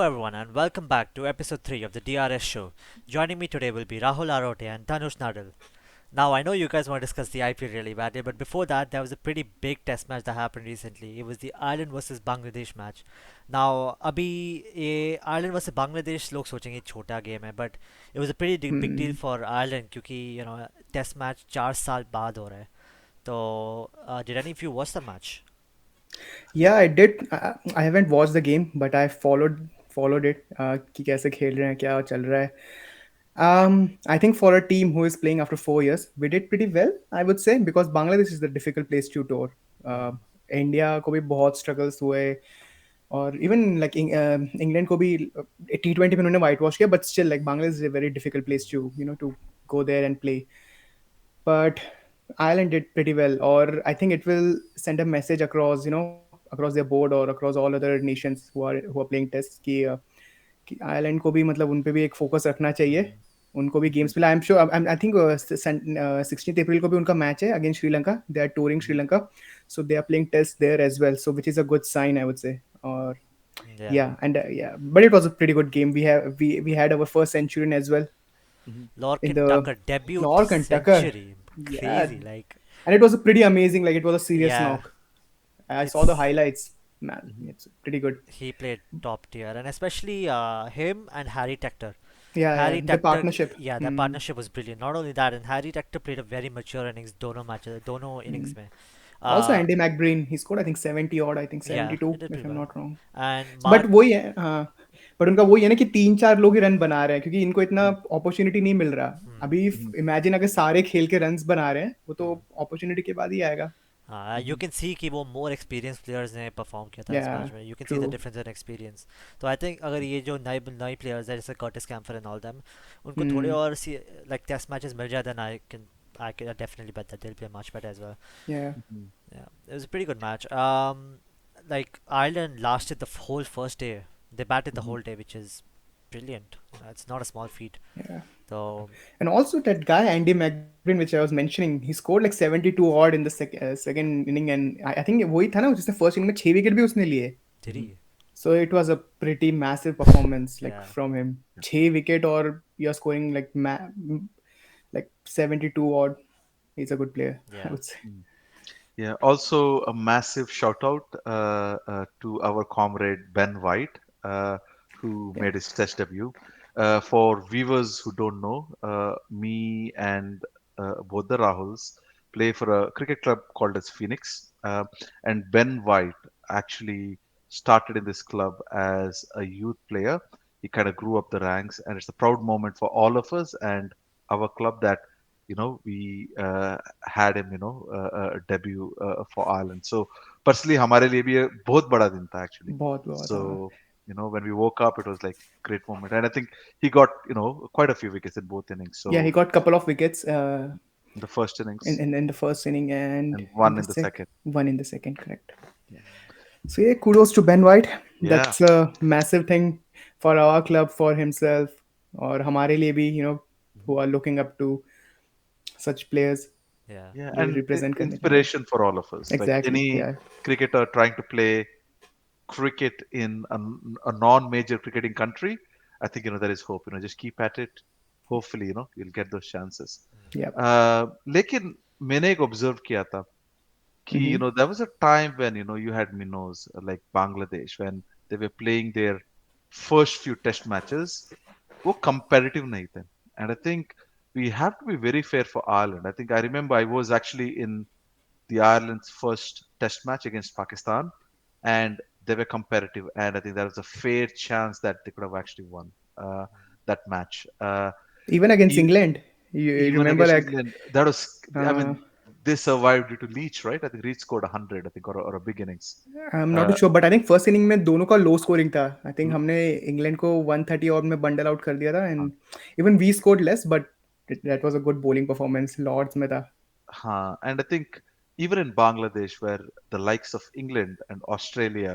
everyone, and welcome back to episode 3 of the DRS show. Joining me today will be Rahul Arote and Dhanush Nadil. Now, I know you guys want to discuss the IPL really badly, but before that, there was a pretty big test match that happened recently. It was the Ireland versus Bangladesh match. Now, अभी ये Ireland versus Bangladesh लोग सोचेंगे छोटा game है, but it was a pretty big deal Hmm. for Ireland क्योंकि test match 4 साल बाद हो रहा है. तो did any of you watch the match? Yeah, I did. I haven't watched the game, but I followed it. कि कैसे खेल रहे हैं, क्या चल रहा है. I think for a team who is playing after 4 years, we did pretty well, I would say, because Bangladesh is a difficult place to tour. Uh, India को भी बहुत स्ट्रगल्स हुए और इवन लाइक इंग्लैंड को भी T20 में उन्होंने whitewash किया but still like Bangladesh is a very difficult place to go there and play. But Ireland did pretty well, or I think it will send a message across, across their board or across all other nations who are playing tests कि Ireland को भी मतलब उन पे भी एक focus रखना चाहिए. उनको भी गेम्स मिला. आई थिंक 16 अप्रैल को भी उनका मैच है against Sri Lanka. They are touring Sri Lanka, so they are playing test there as well, so which is a good sign, I would say. और Yeah. yeah, but it was a pretty good game. We had our first centurion as well in Lorcan the Tucker debut York and Tucker. century. Yeah, Crazy, like, and it was a pretty amazing. Like it was a serious yeah, knock. I saw the it's highlights. Man, it's pretty good. he played top tier, and especially him and Harry Tector. Yeah, Harry the Tector, partnership. yeah, their partnership was brilliant. Not only that, and Harry Tector played a very mature innings, दोनों matches, दोनों innings में. Also, Uh, Andy McBreen, he scored I think 70 odd. I think yeah, he 72 did if pretty I'm well. not wrong. And but Mark, वही है, हाँ. But उनका वही है ना कि तीन चार लोग ही रन बना रहे हैं क्योंकि इनको इतना अपॉर्चुनिटी नहीं मिल रहा अभी. इमेजिन अगर सारे खेल के रन्स बना रहे हैं, वो तो अपॉर्चुनिटी के बाद ही आएगा. you can see कि वो more experienced players ने perform किया था इस Yeah, मैच में. You can see the true. difference in experience. तो I think अगर ये जो नए players हैं जैसे Curtis Campher and all them, उनको थोड़े Hmm. और like test matches मिल जाए, then I can definitely bet that they'll play much better as well. Yeah. Yeah, it was a pretty good match. Like Ireland lasted the whole first day. They batted the whole day, which is brilliant. It's not a small feat. Yeah. So And also that guy Andy McBreen, which I was mentioning, he scored like 72 odd in the second inning, and I think वही था ना जिसने first inning में 6 wicket भी उसने लिए. did he? So it was a pretty massive performance like Yeah, from him. 6 wicket or you're scoring like like 72 odd. He's a good player, I yeah, would say. Yeah, also a massive shout out to our comrade Ben White, who Yeah. made his test debut. For viewers who don't know, me and both the Rahuls play for a cricket club called as Phoenix. And Ben White actually started in this club as a youth player. He kind of grew up the ranks, and it's a proud moment for all of us and our club that we had him debut for Ireland. So personally हमारे लिए भी ये बहुत बड़ा दिन था actually. बहुत बहुत हाँ. So when we woke up, it was like great moment, and I think he got quite a few wickets in both innings. Yeah, he So got couple of wickets in the first in, innings in the first inning and and in one the in the second. one in the second, correct. So yeah, kudos to Ben White. Yeah, That's a massive thing for our club, for himself, or हमारे लिए भी, who are looking up to such players. yeah, yeah, ये and represent करने के लिए. inspiration for all of us. Like Exactly. any Yeah. cricketer trying to play cricket in a non-major cricketing country, I think there is hope. Just keep at it. Hopefully, you'll get those chances. Yeah. लेकिन मैंने एक observe किया था कि Mm-hmm. there was a time when you had minnows like Bangladesh when they were playing their first few test matches. वो competitive नहीं थे. And I think we have to be very fair for Ireland. I think I remember I was actually in the Ireland's first test match against Pakistan, and they were competitive, and I think there was a fair chance that they could have actually won that match. Even against E- England, you Even remember against like England, that was, I uh, mean, they survived due to Leach, right? I think Leach scored 100, I think, or a big innings. I'm not Uh, too sure, but I think first inning में दोनों का low scoring था. I think हमने England को 130 odd में bundle out कर दिया था, and even we scored less, but that was a good bowling performance. Lords में था. and I think even in Bangladesh, where the likes of England and Australia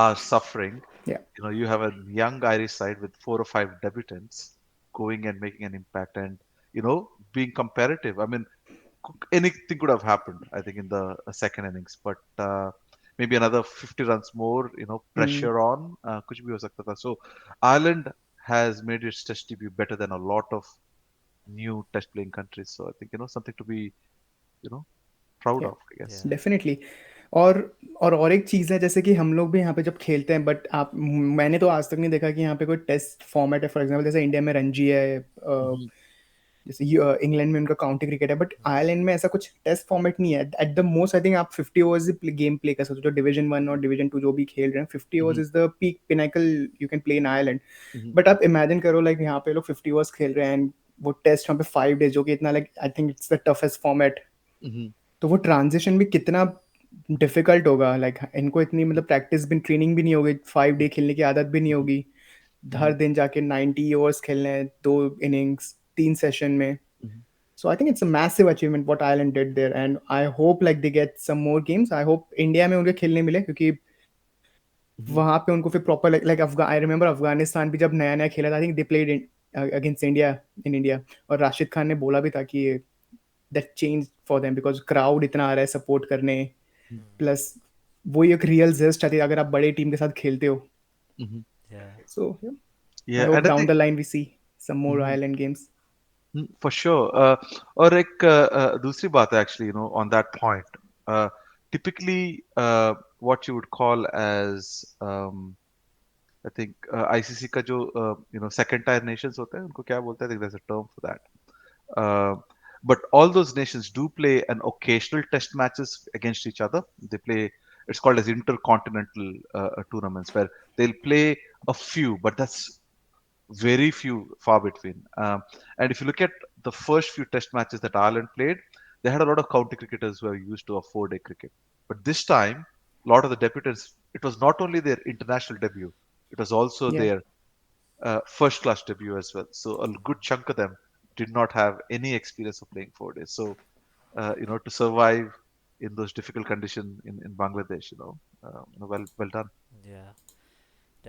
are suffering, Yeah. you have a young Irish side with 4 or 5 debutants going and making an impact and, being comparative. I mean, anything could have happened, I think, in the second innings. But maybe another 50 runs more, Hmm. pressure on, कुछ भी हो सकता था. So Ireland has made its test debut better than a lot of new test playing countries. So I think, something to be, you know, proud Yeah, of, I guess. Yeah. Definitely. और और एक चीज़ है, जैसे कि हम लोग भी यहाँ पे जब खेलते हैं, बट आप मैंने तो आज तक नहीं देखा कि यहाँ पे कोई टेस्ट फॉर्मेट है. फॉर एग्जांपल जैसे इंडिया में रणजी है, Hmm. जैसे इंग्लैंड में उनका काउंटी क्रिकेट है, बट Mm. आयरलैंड में ऐसा कुछ टेस्ट फॉर्मेट नहीं है. At the most I think आप 50 ओवर्स गेम प्ले कर सकते हो. जो डिवीजन 1 और डिवीजन 2 जो भी खेल रहे हैं, 50 overs Hmm. Is the peak Pinnacle you can play in Ireland. Hmm. But आप इमेजिन करो, लाइक यहाँ पे लोग 50 ओवर्स खेल रहे हैं, and वो टेस्ट वहाँ पे 5 डेज, जो कि इतना, like I think it's the toughest format. Hmm. तो वो ट्रांजिशन भी कितना डिफिकल्ट होगा. लाइक इनको इतनी मतलब प्रैक्टिस भी, ट्रेनिंग भी नहीं होगी, 5 डे खेलने की आदत भी नहीं Hmm. होगी. हर Hmm. दिन जाके 90 ओवर्स खेलने हैं, 2 इनिंग्स 3 सेशन में. Hmm. So I think it's a massive achievement what Ireland did there, and I hope like they get some more games. I hope India में उनके खेलने मिले, क्योंकि Hmm. वहाँ पे उनको फिर proper, like I remember Afghanistan भी जब नया नया खेला था, आई think they played against India in India. और राशिद खान ने बोला भी था कि that change for them, because crowd इतना आ रहा है सपोर्ट करने. Mm. प्लस वही एक रियल जेस्ट आती है अगर आप बड़े टीम के साथ खेलते हो. Hmm. Yeah. So I Yeah, hope and I down the think. Line we see some more Mhm. Ireland games. For sure. और एक दूसरी बात है actually, on that point. Typically, what you would call as, I think, ICC का जो, second tier nations होते हैं, उनको क्या बोलते हैं? I think there's a term for that. Uh, but all those nations do play an occasional test matches against each other. They play, it's called as intercontinental tournaments, where they'll play a few, but that's very few, far between. And if you look at the first few test matches that Ireland played, they had a lot of county cricketers who are used to a 4 day cricket. But this time, a lot of the debutants, it was not only their international debut, it was also Yeah. their first class debut as well. So a good chunk of them did not have any experience of playing 4 days. So, to survive in those difficult conditions in Bangladesh, well done. Yeah.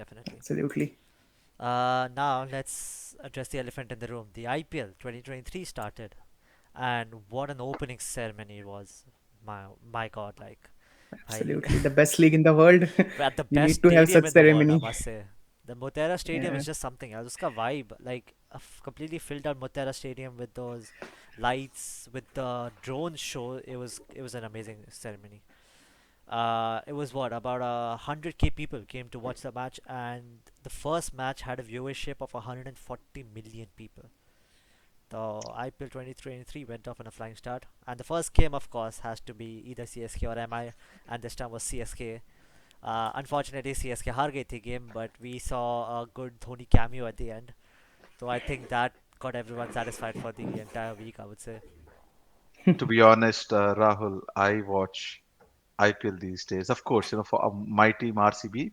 Definitely. Absolutely. Now let's address the elephant in the room. The IPL 2023 started, and what an opening ceremony it was. My God, like, bhai, Absolutely. The best league in the world. we're at the You best need to have stadium such in the world, I ceremony. must say. The Motera Stadium Yeah. is just something else. Uska vibe, like a completely filled out Motera Stadium with those lights, with the drone show. It was an amazing ceremony. It was what about 100K people came to watch the match, and the first match had a viewership of 140 million people. The IPL 2023 went off on a flying start, and the first game, of course, has to be either CSK or MI, and this time was CSK. Unfortunately, CSK हार गई थी game, but we saw a good Dhoni cameo at the end. So I think that got everyone satisfied for the entire week, I would say. To be honest, Rahul, I watch IPL these days. Of course, for my team RCB,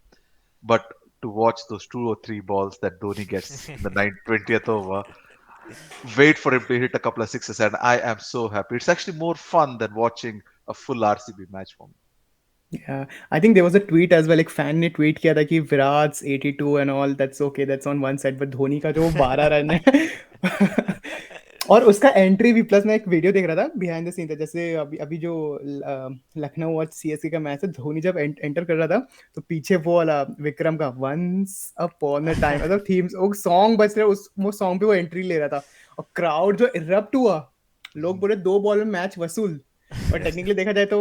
but to watch those 2 or 3 balls that Dhoni gets in the 20th over, wait for him to hit a couple of sixes, and I am so happy. It's actually more fun than watching a full RCB match for me. Yeah, I think there was a tweet as well. एक fan ने tweet किया था कि Virat's 82 and all, that's okay, that's on one side, but Dhoni का जो 12 run है. और उसका एंट्री भी, प्लस मैं एक वीडियो देख रहा था बिहाइंड द सीन था, जैसे अभी अभी जो लखनऊ और सीएसके का मैच है, धोनी जब एंटर कर रहा था, तो पीछे वो वाला विक्रम का वंस अपॉन अ टाइम, मतलब थीम्स वो सॉन्ग बज रहा है, उस वो सॉन्ग पे वो एंट्री ले रहा था. और क्राउड जो इरप्ट हुआ, लोग Mhm. बोले 2 बॉल में मैच वसूल. और टेक्निकली देखा जाए तो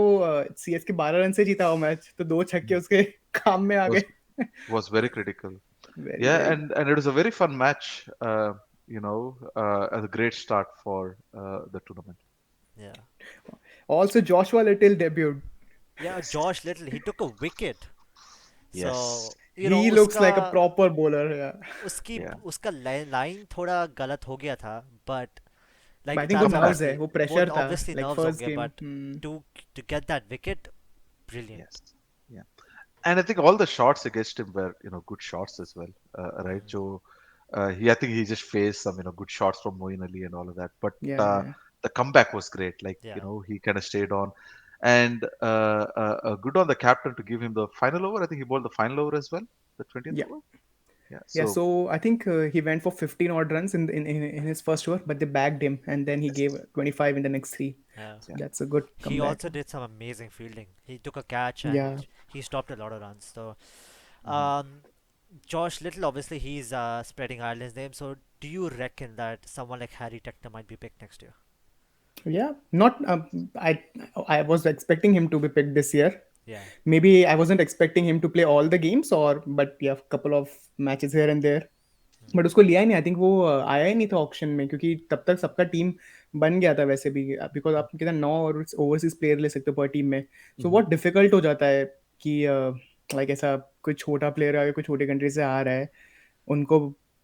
सीएसके 12 रन से जीता वो मैच, तो 2 छक्के उसके काम में आ was गए. was very critical. Very Yeah, very. and it was a very fun match. A great start for the tournament. Yeah. Also Joshua Little debuted. Yeah, Josh Little, he took a wicket. Yes. So, he looks like a उसका proper bowler. उसकी Yeah. उसका line थोड़ा गलत हो गया था, but But like I think वो that's nerves Comeback. है, obviously वो वो प्रेशर था, obviously लाइक nerves फर्स्ट होंगे, game. but to to get that wicket, brilliant. Yes. Yeah. And I think all the shots against him were, good shots as well. Right? Mm. So I think he just faced some, good shots from Moeen Ali and all of that. But या. the comeback was great. Like, Yeah. he kind of stayed on. And good on the captain to give him the final over. I think he bowled the final over as well, the 20th या. over. Yeah. Yeah, So so I think he went for 15 odd runs in his first over, but they bagged him, and then he gave yes, 25 in the next three. Yeah. So yeah. that's a good He comeback. also did some amazing fielding. He took a catch and Yeah, he stopped a lot of runs. So, Mhm. um, Josh Little, obviously, he's spreading Ireland's name. So, do you reckon that someone like Harry Tector might be picked next year? yeah. Not I was expecting him to be picked this year. Yeah. Maybe I wasn't expecting him to play all the games, or but yeah, couple of matches here and there. Hmm. But उसको लिया ही नहीं, I think वो आया ही नहीं था option में, क्योंकि तब तक सबका टीम बन गया था वैसे भी, बिकॉज आप कितना 9 ओवरसीज प्लेयर ले सकते हो पर टीम में. सो Mhm. बहुत डिफिकल्ट हो जाता है कि लाइक ऐसा कोई छोटा प्लेयर अगर कोई छोटे कंट्री से आ रहा है, उनको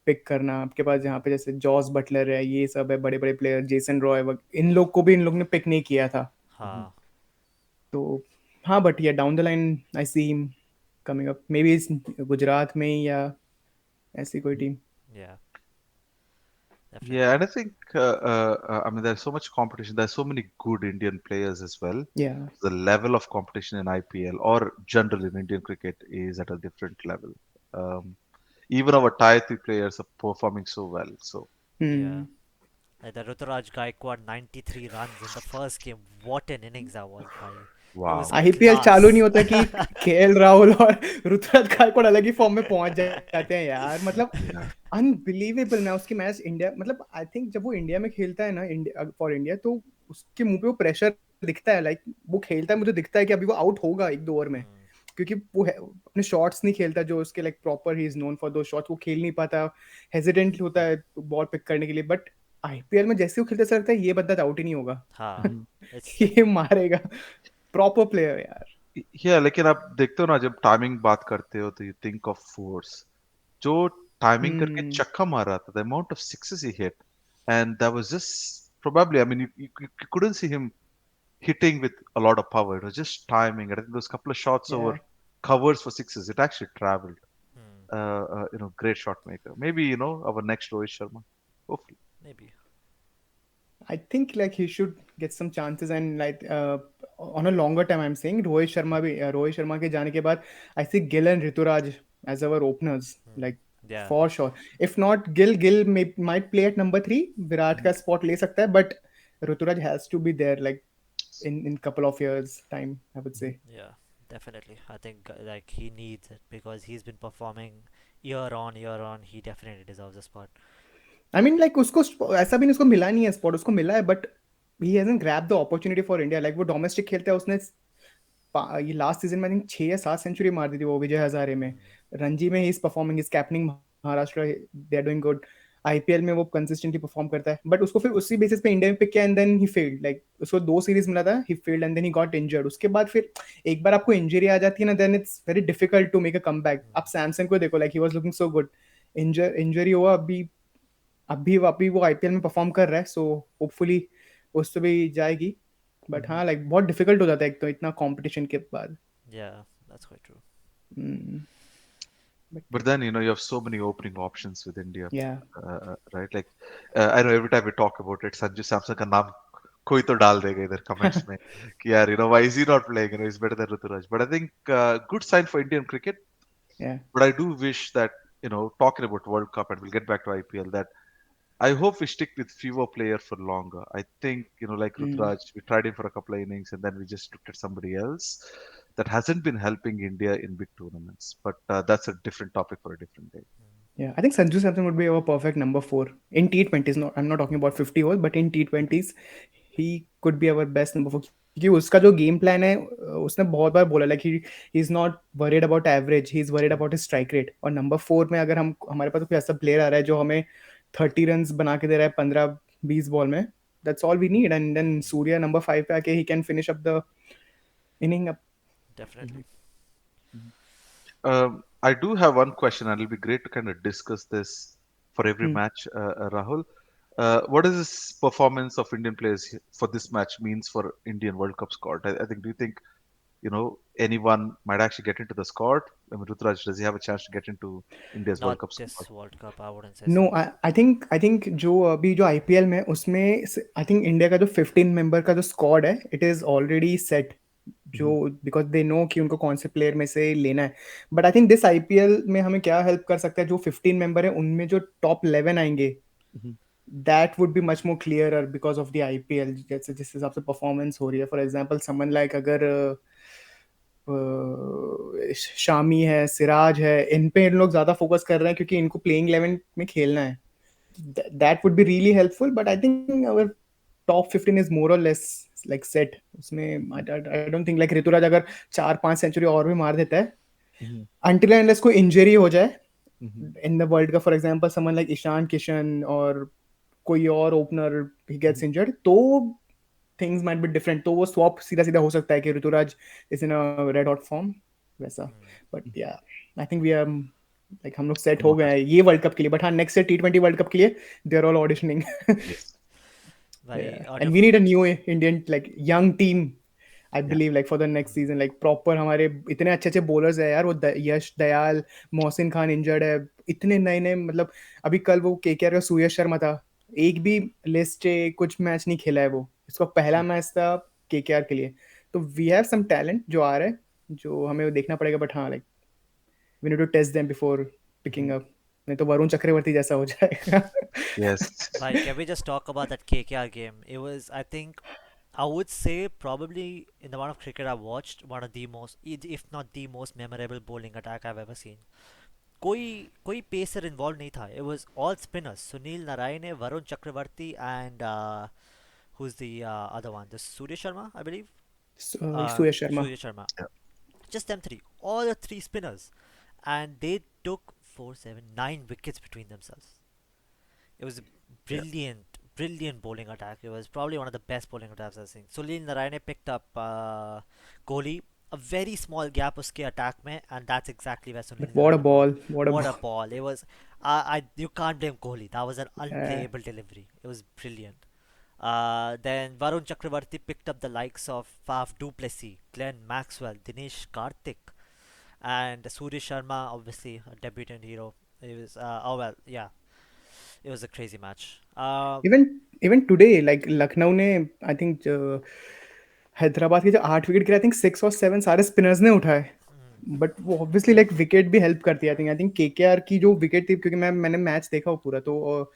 पिक करना. आपके पास जहाँ पे जैसे जॉस बटलर है, ये सब है बड़े बड़े प्लेयर, जेसन रॉय, इन लोग को भी इन लोग ने पिक नहीं किया था. Mhm. हाँ. तो हाँ, बट या down the line I see him coming up, may be Gujarat में ही, या ऐसी कोई team. Yeah. Yeah, Definitely. and I think I mean there's so much competition. There's so many good Indian players as well. या The level of competition in IPL or generally in Indian cricket is at a different level. Um, Even our tier three players are performing so well. So Yeah. Hmm. Like the Ruturaj Gaikwad 93 runs in the first game. What an innings that was, bhai. It was wow. IPL चालू नहीं class. होता कि KL Rahul और ऋतुराज गायकवाड़ अलग ही form में पहुंच जाते हैं यार. मतलब Yeah. अनबिलीवेबल. मैं उसकी मैच इंडिया, मतलब आई थिंक जब वो इंडिया में खेलता है ना, इंडिया फॉर इंडिया, तो उसके मुंह पे वो प्रेशर दिखता है. लाइक वो खेलता है, मुझे दिखता है कि अभी वो आउट होगा एक दो ओवर में, Hmm. क्योंकि वो अपने शॉट्स नहीं खेलता जो उसके like proper, he is known for दो शॉट्स. वो खेल नहीं पाता, हेजिडेंट होता है बॉल पिक करने के लिए. बट आईपीएल में जैसे वो खेलता, ऐसा लगता है ये बंदा आउट ही नहीं होगा. हाँ. Mhm. It's like, ये मारेगा. प्रॉपर प्लेयर यार. Yeah, लेकिन आप देखते हो ना जब टाइमिंग बात करते हो तो यू थिंक ऑफ फोर्स. जो टाइमिंग करके हम्म. छक्का मार रहा था, the amount of sixes he hit, and that was just probably, I mean, you couldn't see him hitting with a lot of power. It was just timing. And I think those couple of shots over Yeah. covers for sixes, it actually traveled. hmm, Great shot maker. Maybe, our next Rohit Sharma. Hopefully. maybe. I think like he should get some chances, and like on a longer time I'm saying Rohit Sharma के जाने के बाद I see Gill and Rituraj as our openers, Hmm. like Yeah. for sure. If not Gill might play at number 3, Virat Mhm. का spot ले सकता है, but Rituraj has to be there like in couple of years time, I would Mhm. say. Yeah. Definitely. I think like he needs it because he's been performing year on year on. He definitely deserves a spot. I mean like उसको ऐसा भी नहीं उसको मिला नहीं है spot, उसको मिला है, but he hasn't grabbed the opportunity for India. Like वो domestic खेलता है, उसने ये लास्ट सीजन में आई थिंक 6 या 7 सेंचुरी मार दी थी वो विजय हजारे में. Hmm. रणजी में he is performing, is captaining Maharashtra, they are doing good. IPL में वो कंसिस्टेंटली परफॉर्म करता है, बट उसको फिर उसी बेसिस पे इंडिया में पिक किया, and then he failed. Like उसको 2 सीरीज मिला था, he failed and then he got injured. उसके बाद फिर एक बार आपको इंजरी आ जाती है ना, then it's very difficult to make a comeback. आप Hmm. सैमसन को देखो, like he was looking so good, injury हुआ, अभी वो आईपीएल में परफॉर्म कर रहा है. सो होपफुली उससे भी जाएगी. But Mhm. हाँ, लाइक बहुत डिफिकल्ट हो जाता है एक तो इतना कंपटीशन के बाद. Yeah. That's quite true. Mm, but But then, you have so many opening options with India, yeah, right? Like, I know every time we talk about it, Sanju Samson का नाम कोई तो डाल देगा इधर comments में कि यार, why is he not playing? He's better than Ruturaj. But I think good sign for Indian cricket. yeah. But I do wish that, talking about World Cup, and we'll get back to IPL, that I hope we stick with fewer players for longer. I think, like Mm. Ruturaj, we tried him for a couple of innings and then we just looked at somebody else that hasn't been helping India in big tournaments. But that's a different topic for a different day. Yeah, I think Sanju Samson would be our perfect number 4 in T20s. No, I'm not talking about 50 overs, but in T20s, he could be our best number 4. क्योंकि उसका जो game plan है, उसने बहुत बार बोला, like he is not worried about average, he is worried about his strike rate. और number 4 में अगर हम हमारे पास कोई ऐसा प्लेयर आ रहा है जो हमें 30 रन बना के दे रहा है 15-20 बॉल में, that's all we need. And then Hmm. Surya number 5 पे आके he can finish up the inning. Definitely. Mhm. I do have one question, and it'll be great to kind of discuss this for every match, Rahul. What does this performance of Indian players for this match means for Indian World Cup squad? I think, do you think, anyone might actually get into the squad? I mean, Ruturaj, does he have a chance to get into India's World Not Cup squad? this World Cup. I wouldn't say no, so. I think जो अभी जो IPL में, उसमें I think India का जो 15 member का जो squad है, इट इज ऑलरेडी सेट. जो बिकॉज दे नो कि उनको कौन से प्लेयर में से लेना है. But I think this IPL में हमें क्या हेल्प कर सकता है, जो 15 मेंबर है उनमें जो टॉप 11 आएंगे, that would be much more clearer because of the IPL. जैसे जिस हिसाब से परफॉर्मेंस हो रही है, फॉर एग्जांपल समवन लाइक अगर शामी है, सिराज है, इन पे इन लोग ज्यादा फोकस कर रहे हैं क्योंकि इनको प्लेइंग 11 में खेलना है. That would be really helpful, but I think our top 15 is more or less like set. उसमें I don't think like Rituraj अगर 4-5 सेंचुरी और भी मार देता है, until and unless कोई इंजरी हो जाए in the world cup, for example someone like Ishan Kishan और कोई और ओपनर ही गेट्स इंजर्ड, तो थिंग्स माइट बी डिफरेंट. तो वो स्वैप सीधा सीधा हो सकता है कि Ruturaj is in a red hot form वैसा. But yeah I think we are like हम लोग सेट हो गए हैं ये वर्ल्ड कप के लिए. बट हाँ, next year T20 world cup के लिए they are all auditioning. Yes. भाई और एंड जो we need a new Indian like young team. I believe like for the next season, like proper हमारे इतने अच्छे अच्छे बॉलर्स है यार. वो यश दयाल, मोहसिन खान इंजर्ड है, इतने नए नए. मतलब अभी कल वो केकेआर का सूर्य शर्मा था, एक भी लिस्ट कुछ मैच नहीं खेला है वो. इसका पहला मैच था केकेआर के लिए. तो वी हैव सम टैलेंट जो आ रहा है, जो हमें देखना पड़ेगा. बट हाँ, like we need to test them before picking up, नहीं तो वरुण चक्रवर्ती जैसा हो जाएगा. Yes. भाई can we just talk about that KKR game? It was, I think, I would say probably in the amount of cricket I've watched, one of the most, if not the most memorable bowling attack I've ever seen. कोई कोई pacer involve नहीं था. It was all spinners. Sunil Narine, Varun Chakravarthy and who's the other one? The Surya Sharma, I believe. Surya Sharma. Surya Sharma. Yeah. Just them three. All the three spinners. And they took 4, 7, 9 wickets between themselves. It was a Yeah. brilliant bowling attack. It was probably one of the best bowling attacks I've seen. Sunil Narayane picked up Kohli. A very small gap uske attack mein, and that's exactly where Sunil But what a Narayane bowled. ball, what a What a ball. ball! It was, you can't blame Kohli. That was an Yeah. unplayable delivery. It was brilliant. Then Varun Chakravarti picked up the likes of Faf du Plessis, Glenn Maxwell, Dinesh Karthik, and Surya Sharma, obviously a debutant hero. It was, oh well, yeah, it was a crazy match. Even today like Lucknow ने I think Hyderabad के जो 8 wicket गिरे, I think 6 और 7 सारे spinners ने उठाए. But वो obviously like wicket भी हेल्प करती है. आई थिंक केकेआर की जो विकेट थी, क्योंकि मैंने मैच देखा वो पूरा, तो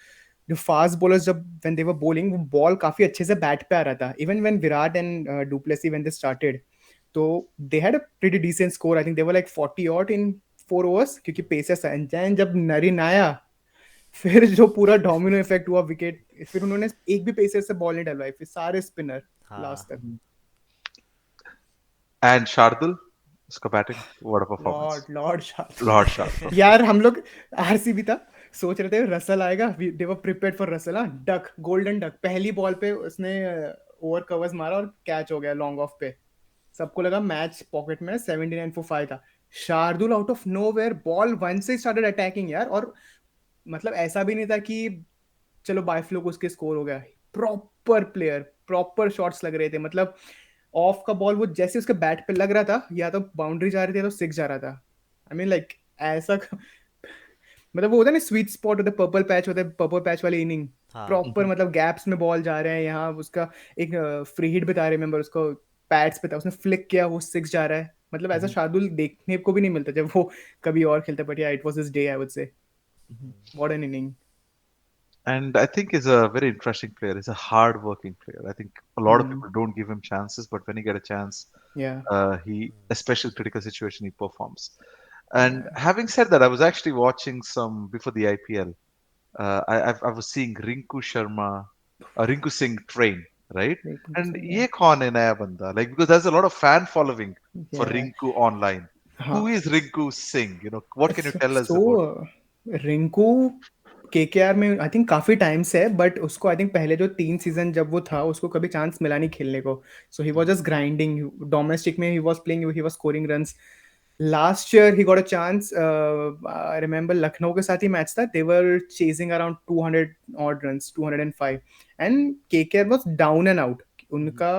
जो फास्ट बॉलर्स जब व्हेन दे वर बॉलिंग, वो बॉल काफी अच्छे से बैट पे आ रहा था. Even when Virat and du Plessis when they started, तो they had a pretty decent score. I think they were like 40 odd in 4 overs, क्योंकि पेसर्स. एंड जब नरीन आया, फिर जो पूरा डोमिनो इफेक्ट हुआ विकेट. फिर उन्होंने एक भी पेसर से बॉल नहीं डलवाई, फिर सारे स्पिनर हाँ. लास्ट तक. And Shardul, उसका batting, what a performance. Lord Shardul. Lord Shardul. यार हम लोग आरसीबी था, सोच रहे थे रसल आएगा. दे वर प्रिपेयर्ड फॉर रसल. हाँ, डक, गोल्डन डक. पहली बॉल पे उसने ओवर कवर्स मारा और कैच हो गया लॉन्ग ऑफ पे. सबको लगा मैच पॉकेट में. 79 for 5 था. Shardul out of nowhere, ball one से स्टार्टेड अटैकिंग यार. और मतलब ऐसा भी नहीं था कि चलो बाय फ्लूक उसके स्कोर हो गया. प्रॉपर प्लेयर, प्रॉपर शॉट्स लग रहे थे. मतलब ऑफ का बॉल वो जैसे उसके बैट पे लग रहा था, या तो बाउंड्री जा रही थी या तो सिक्स जा रहा था. आई मीन लाइक ऐसा मतलब वो होता है ना स्वीट स्पॉट होता है, पर्पल पैच होता है, पर्पल पैच वाली इनिंग. हाँ. प्रॉपर मतलब गैप्स में बॉल जा रहे हैं. यहाँ उसका एक फ्री हिट बता रहे, रिमेंबर उसको पैड्स पे था, उसने फ्लिक किया, वो सिक्स जा रहा है. मतलब ऐसा शार्दुल देखने को भी नहीं मिलता जब वो कभी और खेलता. बट या, it was his day, I would से. What an inning. And I think he's a very interesting player. He's a hard-working player. I think a lot of people don't give him chances, but when he get a chance, Yeah. he, especially critical situation, he performs. And having said that, I was actually watching some before the IPL. I was seeing Rinku Sharma, Rinku Singh train, right? And ye kaun hai naya banda? Like, because there's a lot of fan following for Yeah. Rinku online. Who is Rinku Singh? You know, what can you tell us about? So Rinku KKR में I think काफी time से है, but उसको I think पहले जो 3 season जब वो था, उसको कभी चांस मिला नहीं खेलने को. So he was just grinding. Domestic में he was playing, he was scoring runs. Last year he got a chance. I remember Lucknow के साथ ही मैच था. They were chasing around 200 odd runs, 205, and KKR was down and out. उनका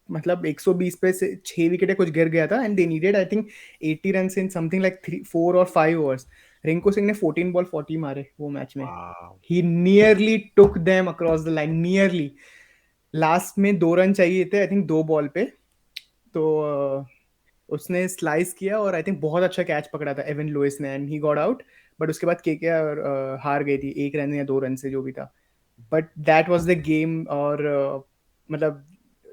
मतलब 120 पे से 6 wicket कुछ गिर गया था. And they needed I think 80 run in something like 4 और 5 ओवर्स. रिंकू सिंह ने 14 बॉल 40 मारे वो मैच में. Wow. He nearly took them across the line, nearly. Last में 2 रन चाहिए थे आई थिंक 2 बॉल पे. तो उसने स्लाइस किया और आई थिंक बहुत अच्छा कैच पकड़ा था एवन लुइस ने and he got out. But उसके बाद केकेआर हार गई थी 1 रन या 2 रन से जो भी था. But that was the game. और मतलब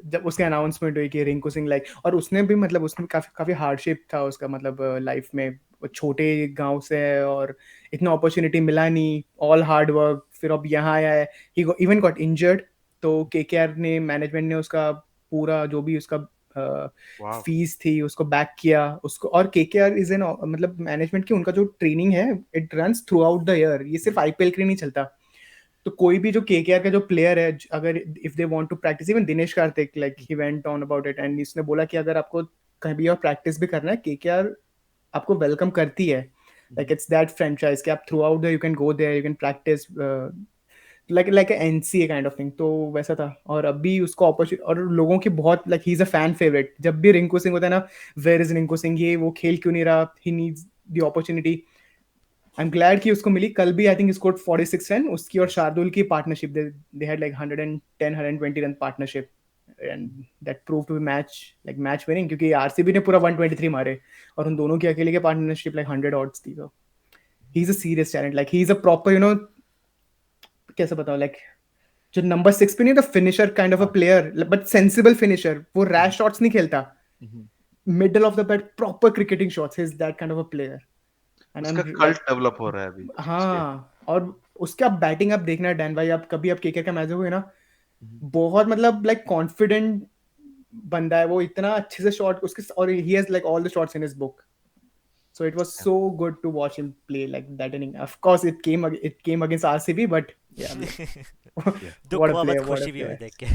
जब उसके अनाउंसमेंट हुई कि रिंकू सिंह लाइक, और उसने भी मतलब उसमें काफी काफी हार्डशिप था उसका मतलब लाइफ में. वो छोटे गांव से है और इतना अपॉर्चुनिटी मिला नहीं. ऑल हार्ड वर्क, फिर अब यहाँ आया है. ही इवन गॉट इंजर्ड. तो केकेआर ने मैनेजमेंट ने उसका पूरा जो भी उसका वाह. फीस थी उसको बैक किया उसको. और केकेआर इज एन मतलब मैनेजमेंट की उनका जो ट्रेनिंग है it runs through out the year. ये सिर्फ आईपीएल के लिए नहीं चलता. तो कोई भी जो केकेआर का जो प्लेयर है अगर if they want to practise, even Dinesh Karthik like he went on about it and इसने बोला कि अगर आपको कहीं भी और प्रैक्टिस भी करना है केकेआर आपको वेलकम करती है. लाइक इट्स दैट फ्रेंचाइज कि आप throughout the you can go there, you can practice like NCA kind of thing. तो वैसा था. और अभी उसको अपॉर्चुनिटी और लोगों की बहुत like he is a fan favourite. जब भी रिंकू सिंह होता है ना, वेयर इज रिंकू सिंह, ये वो खेल क्यों नहीं रहा, he needs the opportunity. I am glad कि उसको मिली. कल भी आई थिंक स्कोर्ड 46 रन. उसकी और शार्दुल की partnership, they had like 110 120 run partnership and that prove to be match winning क्योंकि आरसीबी ने पूरा 123 मारे और उन दोनों की अकेले के पार्टनरशिप लाइक 100 ऑड्स थी. तो he is a serious talent. Like he is a proper कैसे बताओ लाइक जो नंबर 6 पे नहीं था फिनिशर काइंड ऑफ अ हाँ. Player but sensible finisher. वो हम्म, रैश शॉट्स नहीं खेलता. हम्म. Middle of the bat proper cricketing shots. Is that kind of a player. And I उसका एम कल्ट लाइक डेवलप हो रहा है अभी उसके. हाँ. और उसके आप बैटिंग आप देखना डैन भाई, आप कभी आप केके का मैच देखोगे ना, हम्म, बहुत मतलब लाइक कॉन्फिडेंट बंदा है वो. इतना अच्छे से शॉट उसके और he has like all the shots in his book. So it was yeah, so good to watch him play like that inning. Of course, it came against RCB, but yeah, like, yeah. दुख what a हुआ but player, what a खुशी भी हुई player. देख के.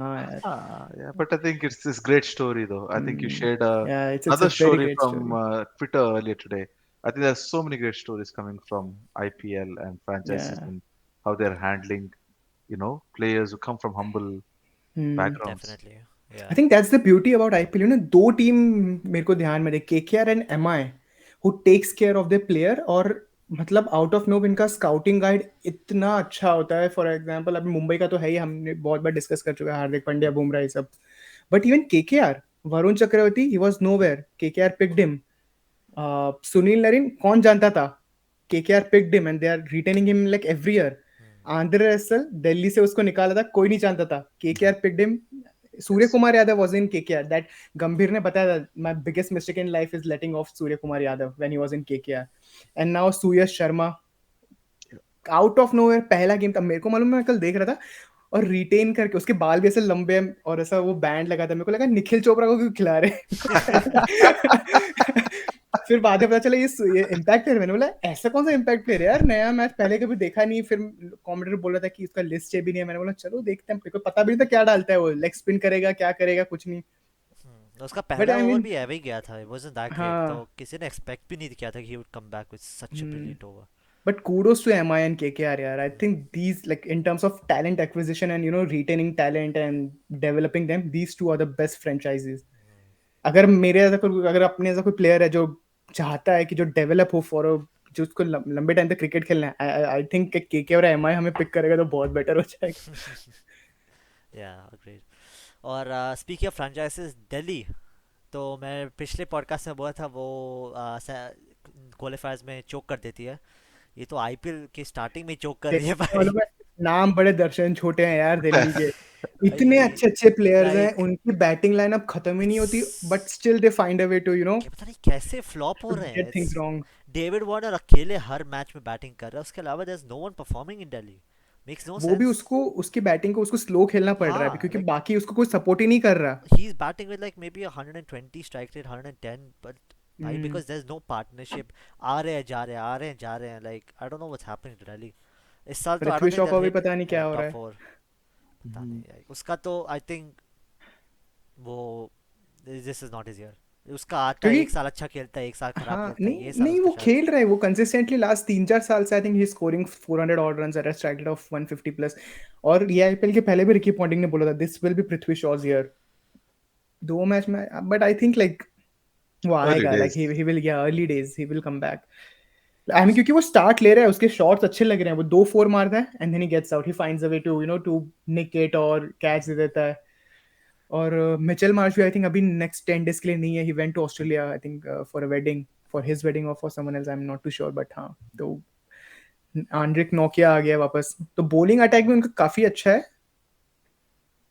हाँ यार. Yeah, but I think it's this great story, though. I think you Hmm. shared Yeah, it's a another very story great from story. Twitter earlier today. I think there's so many great stories coming from IPL and franchises Yeah. and how they're handling, players who come from humble Hmm. backgrounds. Definitely. I Yeah. think that's the beauty about IPL. दो team मेरे को ध्यान में दे, KKR and MI, who takes care of their player. और मतलब out of no इनका scouting guide इतना अच्छा होता है. फॉर एग्जांपल अभी मुंबई का तो है ही, हमने बहुत बार डिस्कस कर चुका है, हार्दिक पांड्या बुमराह ये सब. But even KKR, Varun Chakravarthy, he was nowhere, KKR picked him. Sunil Narine कौन जानता था, KKR picked him and they are retaining him like every year. Hmm. Andre Russell Delhi से उसको निकाला था, कोई नहीं जानता था, KKR Mhm. Picked him. Surya Yes. Kumar Yadav was in KKR. That Gambhir ने बताया था, my biggest mistake in life is letting off Surya Kumar Yadav when he was in KKR. And now Suyash Sharma Yeah. Out of nowhere. पहला गेम था मेरे को मालूम, मैं कल देख रहा था और रिटेन करके उसके बाल भी ऐसे लंबे हैं और ऐसा वो बैंड लगा था. मेरे को लगा निखिल चोपड़ा को क्यों खिला रहे. फिर बाद में पता चला ये इम्पैक्ट प्लेयर. मैंने बोला ऐसा कौन सा इम्पैक्ट प्लेयर है यार, नया मैच पहले कभी देखा नहीं. फिर कमेंटेटर बोल रहा था कि इसका लिस्ट भी नहीं है. मैंने बोला चलो देखते हैं. मेरे को पता भी नहीं था क्या डालता है वो, लेग स्पिन करेगा क्या करेगा कुछ नहीं. उसका बट पहला आई ओवर मीन भी एवे ही गया था. It wasn't that great. तो हाँ. किसी ने एक्सपेक्ट भी नहीं किया था कि he would come back with such a brilliant over. But kudos to MI and KKR, yeah. I think these, like, in terms of talent acquisition and retaining talent and developing them, these two are the best franchises. अगर मेरे ऐसा कोई, अगर अपने ऐसा कोई player है जो चाहता है कि जो डेवलप हो फॉर जो उसको लंबे टाइम तक क्रिकेट खेलना है, आई थिंक केके और एमआई हमें पिक करेगा तो बहुत बेटर हो जाएगा. या अग्रीड. और स्पीकिंग ऑफ फ्रेंचाइजीज, दिल्ली, तो मैं पिछले पॉडकास्ट में बोला था वो क्वालिफायर्स में चोक कर देती है. ये तो आईपीएल की स्टार्टिंग में चोक कर रही है देखने भाई. वालों में नाम बड़े दर्शन छोटे हैं यार दिल्ली के. इतने भाई अच्छे अच्छे प्लेयर्स हैं, लाइक उनकी बैटिंग लाइनअप खत्म ही नहीं होती. But still they find a way to क्या पता नहीं कैसे फ्लॉप हो to रहे हैं. get things it's wrong. David Warner अकेले हर मैच में बैटिंग कर रहा है. उसके अलावा there is no one performing in Delhi. Makes no वो भी सेंस. उसको उसकी बैटिंग को उसको स्लो खेलना पड़ रहा है अभी, हाँ क्योंकि लाइक बाकी उसको कोई सपोर्ट ही नहीं कर रहा. he is batting with like maybe 120 strike rate, 110, but भाई हम्म. because there's no partnership. आ रहे हैं जा रहे हैं, आ रहे हैं जा रहे हैं. like I don't know what's happening to Delhi. इस साल तो I don't Prithvi think Shaw they'll का भी hit पता नहीं क्या हो रहा top है. 4. पता Mhm. नहीं like, उसका तो I think वो this is not his year. उसका आता है क्योंकि एक साल अच्छा खेलता है, एक साल खराब हाँ, खेलता है. नहीं ये साल नहीं उसका वो शायद. खेल रहा है, वो कंसिस्टेंटली लास्ट 3-4 साल से आई think he is scoring 400 odd runs at a strike rate of 150 plus. और ये आईपीएल के पहले भी रिकी पॉन्टिंग ने बोला था this will be Prithvi shows year. 2 match में. बट आई थिंक लाइक वो Early आएगा. Like days. ही विल, या early days he will come back. I mean क्योंकि वो स्टार्ट ले रहा है, उसके शॉट्स अच्छे लग रहे हैं. वो 2 4 मारता है and then he gets out, he finds a way to to nick it और कैच दे देता है. और मिचेल मार्श भी आई थिंक अभी नेक्स्ट 10 days के लिए नहीं है. He went to Australia I think for a wedding, for his wedding और for someone else, I am not too sure. But हाँ, तो आंड्रिक नोकिया आ गया वापस. तो बॉलिंग अटैक भी उनका काफी अच्छा है.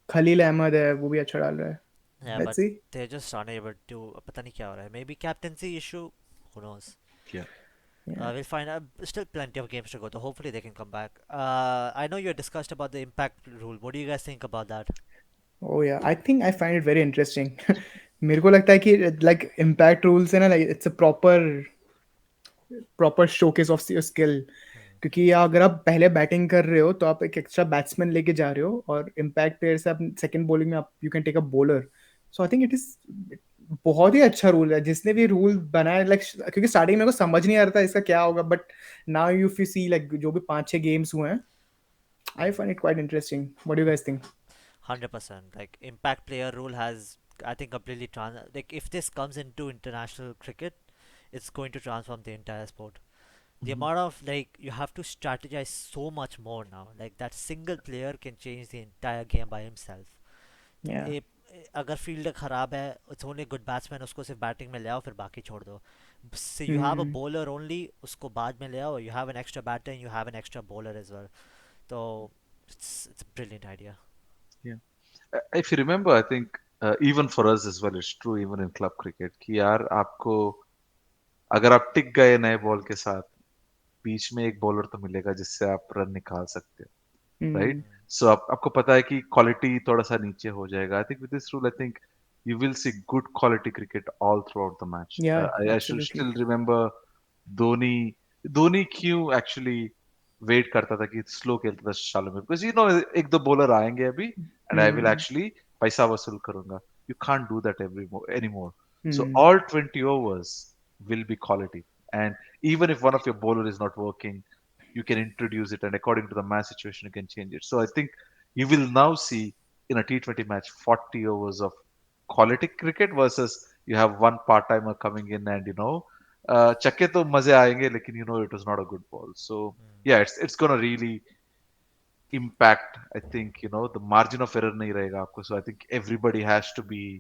खलील अहमद है, वो भी अच्छा डाल रहा है. Yeah, let's but see. they're just unable to. पता नहीं क्या हो रहा है. Maybe captaincy issue. Who knows? Yeah. Yeah. We'll find out. Still plenty of games to go, so hopefully they can come back. I know you discussed about the impact rule. What do you guys think about that? Oh yeah, I think I find it very interesting. मेरे को लगता है कि like impact rules है ना, like it's a proper showcase of your skill. क्योंकि अगर आप पहले बैटिंग कर रहे हो तो आप एक एक्स्ट्रा बैट्समैन लेके जा रहे हो, और इम्पैक्ट प्लेयर से आप सेकंड बॉलिंग में आप you can take a bowler. So I think it is बहुत ही अच्छा रूल है जिसने भी रूल बनाया. लाइक क्योंकि स्टार्टिंग में को समझ नहीं आ रहा था इसका क्या होगा, but now you you see like जो भी 5-6 गेम्स हुए हैं, I find it quite interesting. What do you guys think? 100%. Like impact player rule has, I think, completely like if this comes into international cricket, it's going to transform the entire sport. The Mhm. amount of like you have to strategize so much more now. Like that single player can change the entire game by himself. या. ए, अगर field खराब है, it's only good batsman, उसको सिर्फ batting में ले आओ, फिर बाकी छोड़ दो. So you have a hmm. bowler only, उसको बाद में ले आओ. You have an extra batter and you have an extra bowler as well. So it's a brilliant idea. Yeah. If you remember, I think even for us as well, it's true even in club cricket कि यार आपको अगर आप टिक गए नए ball के साथ बीच में एक बॉलर तो मिलेगा जिससे आप रन निकाल सकते हो, राइट? हम्म. सो आपको पता है कि क्वालिटी थोड़ा सा नीचे हो जाएगा. I think with this rule I think you will see good quality cricket all throughout the match. Yeah, I absolutely. Still remember Dhoni. Dhoni क्यों एक्चुअली वेट करता था कि स्लो खेलता था शालों में, बिकॉज यू नो एक दो बॉलर आएंगे अभी and I will hmm. Actually पैसा वसूल करूंगा. You can't do that any more. So hmm. All 20 overs will be quality, and even if one of your bowler is not working, you can introduce it, and according to the match situation you can change it. So I think you will now see in a T20 match 40 overs of quality cricket versus you have one part timer coming in and चक्के तो मजे आएंगे लेकिन it was not a good ball. So yeah, it's gonna really impact. I think the margin of error नहीं रहेगा आपको. So I think everybody has to be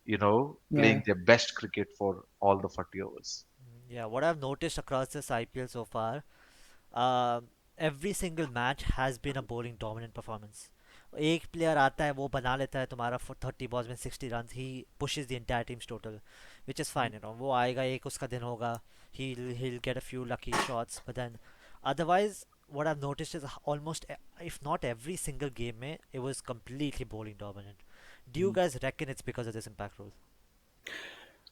या. playing their best cricket for all the 40 overs. Yeah, what I've noticed across this IPL so far, uh, every single match has been a bowling dominant performance. एक player आता है, वो बना लेता है तुम्हारा 30 balls में 60 runs. He pushes the entire team's total, which is fine. वो आएगा, एक उसका दिन होगा, he'll get a few lucky shots, but then otherwise what I've noticed is almost if not every single game में it was completely bowling dominant. Do you Mhm. guys reckon it's because of this impact rule?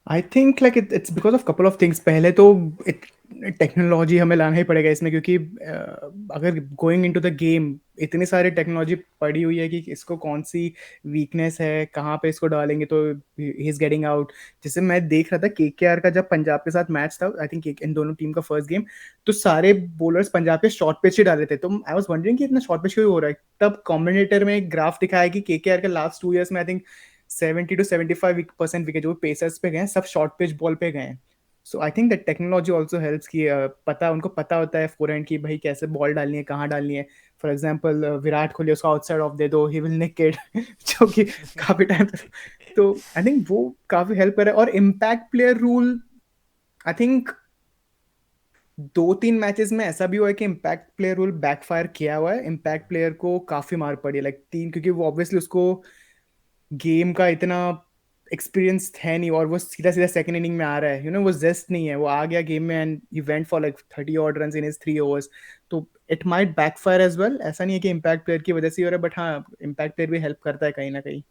I think like it's because of couple of things. पहले तो technology हमें लाना ही पड़ेगा इसमें, क्योंकि अगर going into the game इतनी सारी टेक्नोलॉजी पड़ी हुई है कि इसको कौन सी वीकनेस है, कहाँ पे इसको डालेंगे तो ही इज गेटिंग आउट. जैसे मैं देख रहा था केकेआर का जब पंजाब के साथ मैच था, आई थिंक इन दोनों टीम का फर्स्ट गेम, तो सारे बॉलर्स पंजाब के शॉर्ट पिच ही डाले थे. तो आई वाज वंडरिंग कि इतना शॉर्ट पिच क्यों हो रहा है. तब कमेंटेटर में एक ग्राफ दिखाया कि केकेआर के लास्ट 2 years में आई थिंक 70 to 75% विकेट जो पेसर्स पे गए हैं सब शॉर्ट पिच बॉल पे गए हैं. So I think that technology also helps कि उनको पता होता है फोरहैंड की भाई कैसे बॉल डालनी है, कहाँ डालनी है. फॉर एग्जाम्पल विराट कोहली उसको आउटसाइड ऑफ दे दो, ही विल निक इट. जो कि काफी टाइम तो आई थिंक वो काफी हेल्प कर रहा है. और impact player rule I think 2-3 matches में ऐसा भी हुआ है कि इम्पैक्ट प्लेयर रूल बैकफायर किया हुआ है. इम्पैक्ट प्लेयर को काफी मार पड़ी है, लाइक 3, क्योंकि वो ऑब्वियसली उसको गेम का इतना एक्सपीरियंस है नहीं, और वो सीधा सीधा सेकंड इनिंग में आ रहा है. वो जेस्ट नहीं है, वो आ गया गेम में and he went for like 30 odd runs in his 3 overs. तो it might backfire as well. ऐसा नहीं है कि इम्पैक्ट प्लेयर की वजह से ही हो रहा है, बट हाँ, इम्पैक्ट प्लेयर भी हेल्प करता है कहीं ना कहीं.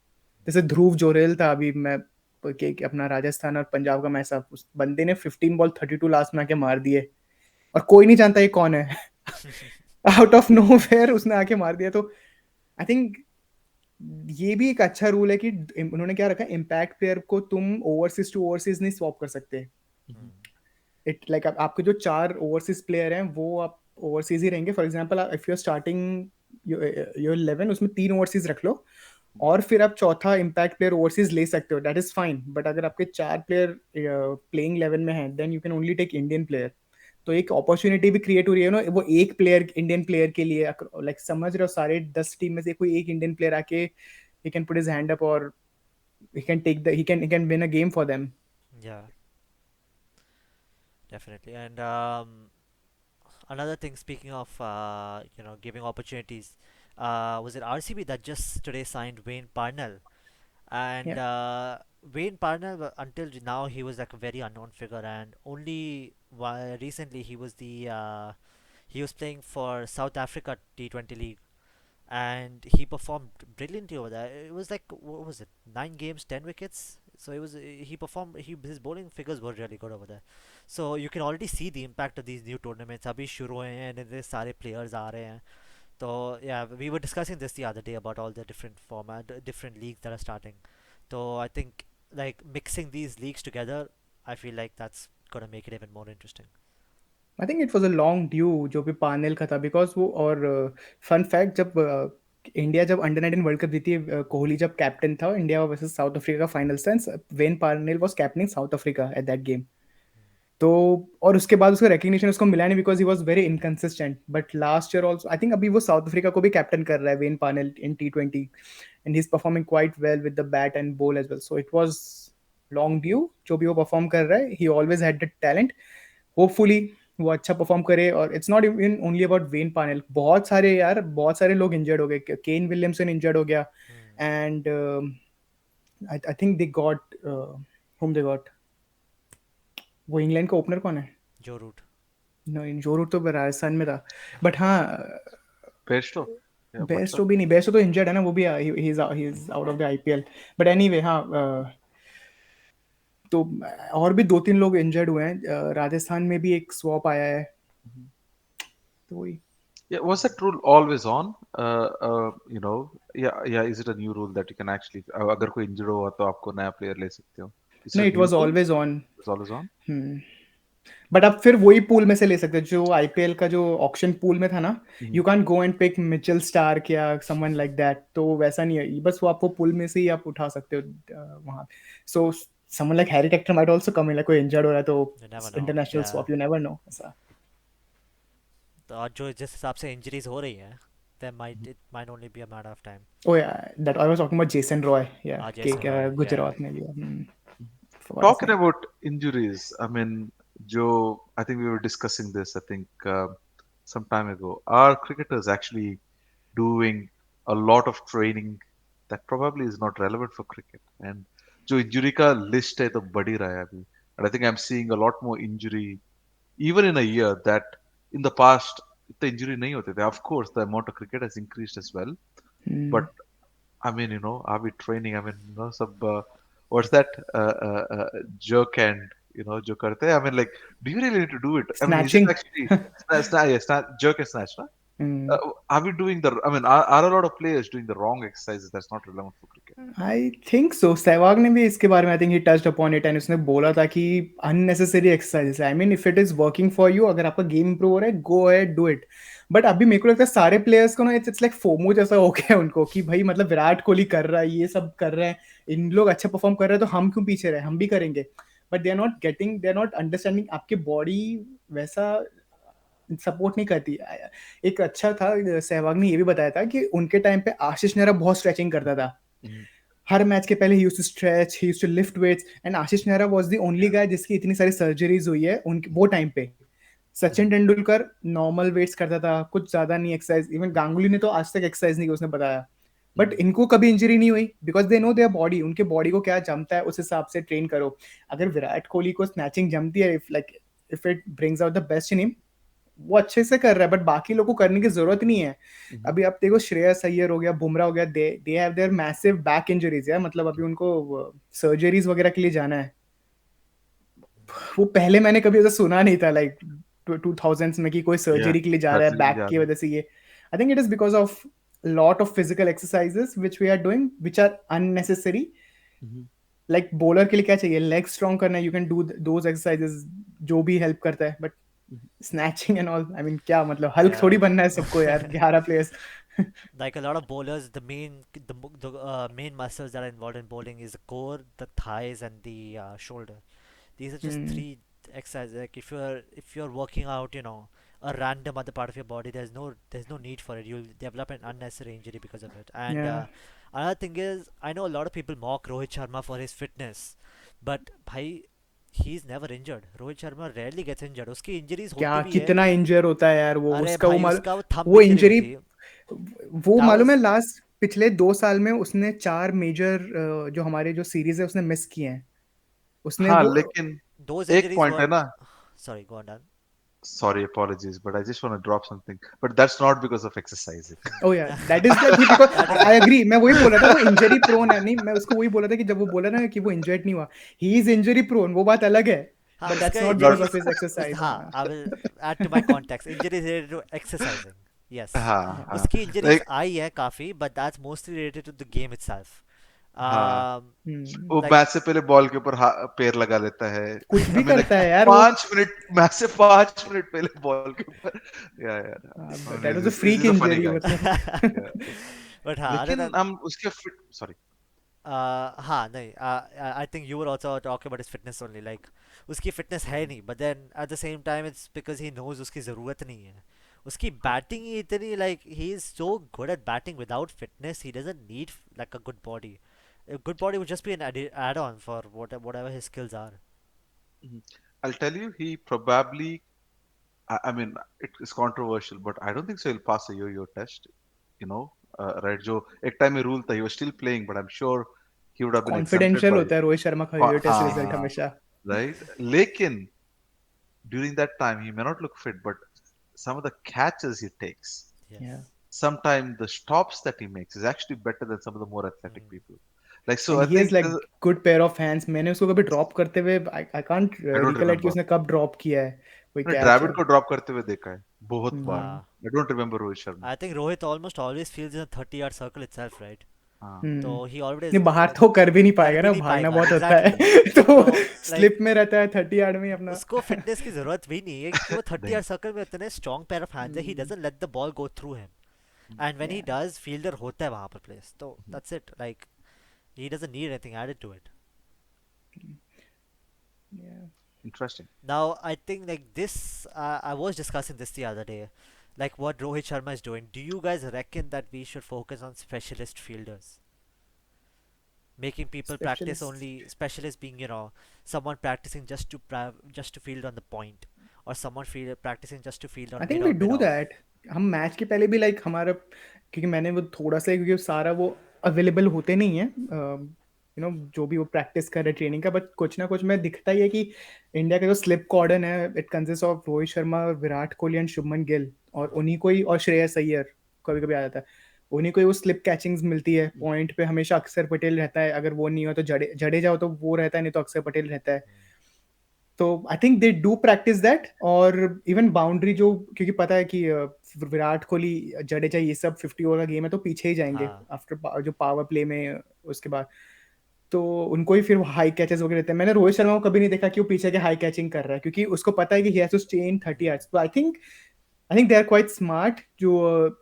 जैसे ध्रुव जोरेल था अभी, मैं अपना राजस्थान और पंजाब का मैच था, उस बंदे ने 15 ball 32 लास्ट में आके मार दिए, और कोई नहीं जानता ये कौन है. आउट ऑफ नो वेयर उसने आके मार दिया. तो आई थिंक ये भी एक अच्छा रूल है कि उन्होंने क्या रखा, इम्पैक्ट प्लेयर को तुम ओवरसीज टू ओवरसीज नहीं स्वैप कर सकते. Mhm. इट लाइक आपके जो 4 ओवरसीज प्लेयर हैं वो आप ओवरसीज ही रहेंगे. For example if you are starting your 11, उसमें 3 ओवरसीज रख लो, और फिर आप चौथा इम्पैक्ट प्लेयर ओवरसीज ले सकते हो, दैट इज फाइन. बट अगर आपके 4 प्लेयर प्लेइंग 11 में हैं, then you can only take Indian player. तो एक अपॉर्चुनिटी भी क्रिएट हो रही है ना, वो एक प्लेयर इंडियन प्लेयर के लिए. लाइक समझ रहे हो, सारे 10 टीम में से कोई एक इंडियन प्लेयर आके he can put his hand up और he can win a game for them. Yeah, definitely. And another thing, speaking of giving opportunities, was it RCB that just today signed Wayne Parnell? And Yeah. Wayne Parnell, until now, he was like a very unknown figure, and only recently he was playing for South Africa T20 League, and he performed brilliantly over there. It was like, what was it, 9 games, 10 wickets. So he performed. His bowling figures were really good over there. So you can already see the impact of these new tournaments. अभी शुरू हुए हैं and इतने सारे players आ रहे हैं. So yeah, we were discussing this the other day about all the different different leagues that are starting. So I think like mixing these leagues together, I feel like that's gonna make it even more interesting. I think it was a long due जो भी panel का था, because वो और fun fact, जब India जब under 19 world cup जीती, कोहली जब कैप्टन था, इंडिया वर्सेस साउथ अफ्रीका का final sense, Wayne Parnell was captaining south Africa at that game. तो और उसके बाद उसका रिकग्निशन उसको मिला नहीं, because he was very inconsistent. But last year also I think अभी वो साउथ अफ्रीका को भी कैप्टन कर रहा है, Wayne Parnell, in T20, and he is performing quite well with the bat and ball as well. So it was long due. जो भी वो परफॉर्म कर रहा है, he always had the talent. Hopefully वो अच्छा परफॉर्म करे. और it's not even only about Wayne Parnell, बहुत सारे यार, बहुत सारे लोग इंजर्ड हो गए. केन विलियमसन इंजर्ड हो गया. Hmm. And I think they got whom they got. वो इंग्लैंड का ओपनर कौन है? Joe Root. नो, जो रूट तो राजस्थान में था. बट हाँ, Pesto? Yeah, Bairstow Butler. भी नहीं, बेस्टो तो इंजर्ड है ना, वो भी he is out of the IPL. But anyway, हाँ, तो और भी दो तीन लोग इंजर्ड हुए हैं. राजस्थान में भी एक स्वॉप आया है. Mhm. तो वही. Yeah, was that rule always on? Yeah. Is it a new rule that you can actually, अगर कोई injured हुआ तो आपको नया player ले सकते हो? Is No, it a it new was rule? always on. It's always on. But अब फिर वही पूल में से ले सकते हो जो IPL का जो ऑक्शन पूल में था ना. Mhm. You can go and pick Mitchell Starc या समवन लाइक दैट. तो वैसा नहीं है, बस वो आपको पूल में से ही आप उठा सकते हो वहाँ. So someone like Harry Tector might also come in, like कोई इंजर्ड हो रहा है तो You never know. International Yeah. Swap, you never know ऐसा. तो और जो जिस हिसाब से इंजरीज हो रही हैं, Mhm. it might only be a matter of time. O yeah, that I was talking about Jason Roy. या के Jason Roy. Yeah. गुजरात में लिया. Forgot his Talking name. about injuries, I mean, Joe, I think we were discussing this, I think, some time ago. Are cricketers actually doing a lot of training that probably is not relevant for cricket? And जो injury का list है तो बढ़ ही रहा है अभी. And I think I'm seeing a lot more injury even in a year that in the past the injury नहीं होते थे. Of course, the amount of cricket has increased as well. But I mean, are we training? I mean, some what's that jerk and जो करते हैं. I mean, like, do you really need to do it? I mean, is it snatching. actually jerk and snatch, na? Are we doing the? I mean, are a lot of players doing the wrong exercises that's not relevant for cricket? I think so. Sehwag ने भी इसके बारे में, आई think he touched upon it, and उसने बोला था कि unnecessary exercises. I mean, if it is working for you, अगर आपका गेम इंप्रूव हो रहा है, go ahead, do it. But अभी मेरे को लगता है सारे प्लेयर्स को ना, इट्स लाइक फोमो जैसा हो गया है उनको, कि भाई मतलब विराट कोहली कर रहा है, ये सब कर रहे हैं, इन लोग अच्छा परफॉर्म कर रहे हैं, तो हम क्यों पीछे रहे, हम भी करेंगे. But they are not understanding आपकी बॉडी वैसा सपोर्ट नहीं करती. एक अच्छा था, सहवाग ने ये भी बताया था कि उनके टाइम पे आशीष नेहरा बहुत स्ट्रेचिंग करता था. Mhm. हर मैच के पहले he used to stretch, he used to lift weights, and Ashish Nehra was the only guy जिसकी इतनी सारी सर्जरीज हुई है उनके वो टाइम पे. Sachin Mhm. Tendulkar normal weights करता था, कुछ ज्यादा नहीं एक्सरसाइज. इवन गांगुली ने तो आज तक एक्सरसाइज नहीं की, उसने बताया. But Mhm. इनको कभी इंजरी नहीं हुई, because they know their body. उनके बॉडी को क्या जमता है उस हिसाब से ट्रेन करो. अगर विराट कोहली को स्नैचिंग जमती है, if it brings out the best in him, वो अच्छे से कर रहा है. बट बाकी लोगों को करने की जरूरत नहीं है. Mhm. अभी आप देखो, श्रेयस अय्यर हो गया, बुमराह हो गया, they have their massive back injuries. है मतलब अभी उनको सर्जरीज वगैरह के लिए जाना है. वो पहले मैंने कभी ऐसा सुना नहीं था, लाइक 2000s में, कि कोई Yeah, सर्जरी के लिए जा रहा है surgery बैक जा की रहे हैं. वजह से. ये I think it is because of lot of physical exercises which we are doing which are unnecessary. Mhm. Like bowler के लिए क्या चाहिए, लेग स्ट्रॉन्ग करना है, you can do those exercises जो भी हेल्प करता है. But Mhm. Snatching and all, I mean क्या मतलब, हल्क थोड़ी Yeah. बनना है सबको यार, 11 players. Like a lot of bowlers, the main muscles that are involved in bowling is the core, the thighs, and the shoulder. These are just three exercises. Like if you're working out, a random other part of your body, there's no need for it. You'll develop an unnecessary injury because of it. And Yeah. Another thing is, I know a lot of people mock Rohit Sharma for his fitness, but भाई he's never injured. Rohit Sharma rarely gets injured. उसकी injuries क्या होती भी है. कितना इंजर होता है यार वो, अरे उसका वो भाई उसका वो थंब वो इंजरी हुई इंजरी, थी. वो That मालूम है was लास्ट पिछले 2 साल में उसने 4 मेजर जो हमारे जो सीरीज है उसने मिस किए हैं, उसने हाँ वो लेकिन those एक injuries पॉइंट है were. ना. Sorry, go on, Dan. Sorry, apologies, but I just want to drop something. But that's not because of exercising. Oh yeah that is like he, because That is I not. Agree, मैं वही बोल रहा था वो injury prone है, नहीं मैं उसको वही बोल रहा था कि जब वो बोला ना कि वो इंजर्ड नहीं हुआ, ही इज इंजरी प्रोन, वो बात अलग है, हाँ बट दैट्स उसका not because Not, of injuries his exercise. हाँ I will add to my context. Injuries related to exercising. Yes. हाँ हाँ उसकी injuries like आई है काफी, but that's mostly related to the game itself. हाँ वो Like मैच से पहले बॉल के ऊपर पैर लगा लेता है. कुछ I भी mean, like, करता है यार वो. 5 मिनट मैच से 5 मिनट पहले बॉल के ऊपर. या I that mean, was a this freak is a funny injury guy. मतलब. Yeah. but हाँ other लेकिन than हम उसके फिट सॉरी. हाँ नहीं I think you were also talking about his fitness only. Like उसकी fitness है नहीं, but then at the same time it's because he knows उसकी ज़रूरत नहीं है. उसकी batting ही इतनी, like he is so good at batting without fitness. He doesn't need like a good body. A good body would just be an add-on for whatever his skills are. I'll tell you, he probably, I mean, it is controversial, but I don't think so. He'll pass a yo-yo test. You know, right? जो एक time में rule था, he was still playing, but I'm sure he would have been exempted confidential by. होता है रोहित शर्मा का ये test result हाँ, हमेशा. right. लेकिन during that time, he may not look fit, but some of the catches he takes, या Yes. sometimes the stops that he makes is actually better than some of the more athletic Mm. people. Like so, and I he has think like good pair of hands. मैंने उसको कभी drop करते हुए I can't I don't recollect कि remember. उसने कब drop किया है कोई मैंने कैच द्रविड़ और. को ड्रॉप करते हुए देखा है बहुत बार. हम्म. हाँ I don't remember Rohit Sharma. I think Rohit almost always fields in a 30-yard circle itself, right? हाँ. तो हम्म. he always नहीं बाहर तो कर भी नहीं कर पाएगा भी ना, नहीं भागना पाएगा बहुत होता है. exactly. तो तो like स्लिप में रहता है 30 यार्ड में अपना. उसको फिटनेस की जरूरत भी नहीं है क्योंकि वो 30 नहीं. यार्ड सर्कल में इतने स्ट्रॉन्ग पेयर ऑफ हैंड्स है. He doesn't let the ball go through him, and when he yeah does fielder होता है वहां पर प्लेस, तो that's it. Like he doesn't need anything added to it. Yeah Interesting. Now I think like this, I was discussing this the other day, like what Rohit Sharma is doing. Do you guys reckon that we should focus on specialist fielders, making people practice specialist. only specialists being, someone practicing just to just to field on the point, or someone practicing just to field I on think we mid do off. That. हम match के पहले भी like हमारा, क्योंकि मैंने वो थोड़ा सा, क्योंकि सारा वो अवेलेबल होते नहीं है जो भी वो प्रैक्टिस कर रहे ट्रेनिंग का, बट कुछ ना कुछ में दिखता ही है कि इंडिया का जो स्लिप कॉर्डन है it consist of Rohit Sharma, Virat Kohli and Shubman Gill, और उन्हीं को ही, और श्रेयस अय्यर कभी कभी आ जाता है, उन्हीं को ही वो स्लिप कैचिंग्स मिलती है पॉइंट पे. हमेशा अक्षर पटेल रहता है, अगर वो नहीं हो तो जडेजा हो तो वो रहता है, नहीं तो अक्षर पटेल रहता है. तो I think they do practice that. और इवन बाउंड्री जो, क्योंकि पता है कि विराट कोहली, जडेजा, ये सब 50 ओवर का गेम है तो पीछे ही जाएंगे हाँ आफ्टर जो पावर प्ले में उसके बाद. तो उनको ही फिर हाई कैचेस वगैरह रहते हैं. मैंने रोहित शर्मा को कभी नहीं देखा कि वो पीछे के हाई कैचिंग कर रहा है, क्योंकि उसको पता है कि he has to stay in 30 yards. तो I think they are quite smart, जो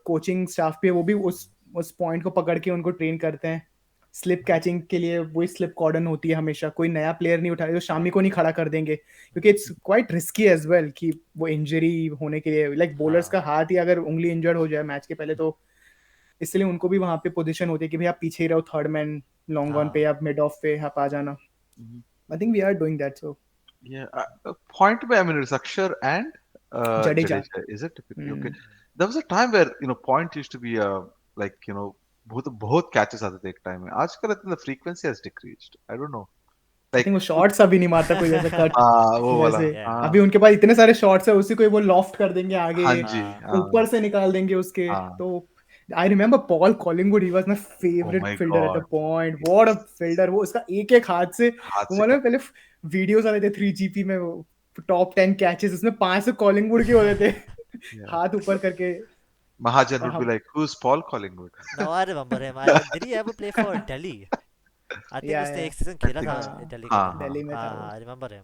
कोचिंग स्टाफ पे है, वो भी उस पॉइंट को पकड़ के उनको ट्रेन करते हैं. स्लिप कैचिंग के लिए वही स्लिप कॉर्डन होती है हमेशा, कोई नया प्लेयर नहीं उठाए, तो शामी को नहीं खड़ा कर देंगे, क्योंकि it's quite risky as well कि वो इंजरी होने के लिए, लाइक बॉलर्स का हाँ हाथ ही अगर उंगली इंजर्ड हो जाए मैच के पहले, तो इसलिए उनको भी वहां पे पोजीशन होती है कि भाई आप पीछे ही रहो, थर्ड मैन लॉन्ग ऑन पे हाँ या मिड ऑफ पे आप आ जाना. Mhm. I think we are doing that. So Yeah. Point by, I mean, it's Akshar and Jadeja. Jadeja. Is it typically okay? There was a time where point used to be like बहुत catches आते थे एक time में. आजकल I think the frequency has decreased. I don't know. I Like think वो shots अभी नहीं मारता कोई वैसे कट हाँ वो वाला वैसे. yeah अभी हाँ. उनके पास इतने सारे शॉट्स है, उसी को ही वो लॉफ्ट कर देंगे आगे, हाँ जी. हाँ ऊपर हाँ. से निकाल देंगे उसके. हाँ. तो I remember Paul Collingwood, he was my Oh favourite my fielder at the God. Point. What a fielder वो, उसका एक एक हाथ से, हाथ वो से मालूम का. है पहले वीडियोस आते थे 3GP में, वो टॉप 10 कैचेस, उसमें 5 कॉलिंगवुड के होते थे. Yeah. हाथ ऊपर करके. Mahajan और would be हम. like, who's Paul Collingwood? now I remember him. Did he ever play for Delhi? I think या उसने या एक सीजन I खेला think था so. दिल्ली के हाँ लिए. हाँ. दिल्ली में था वो. हाँ I remember him.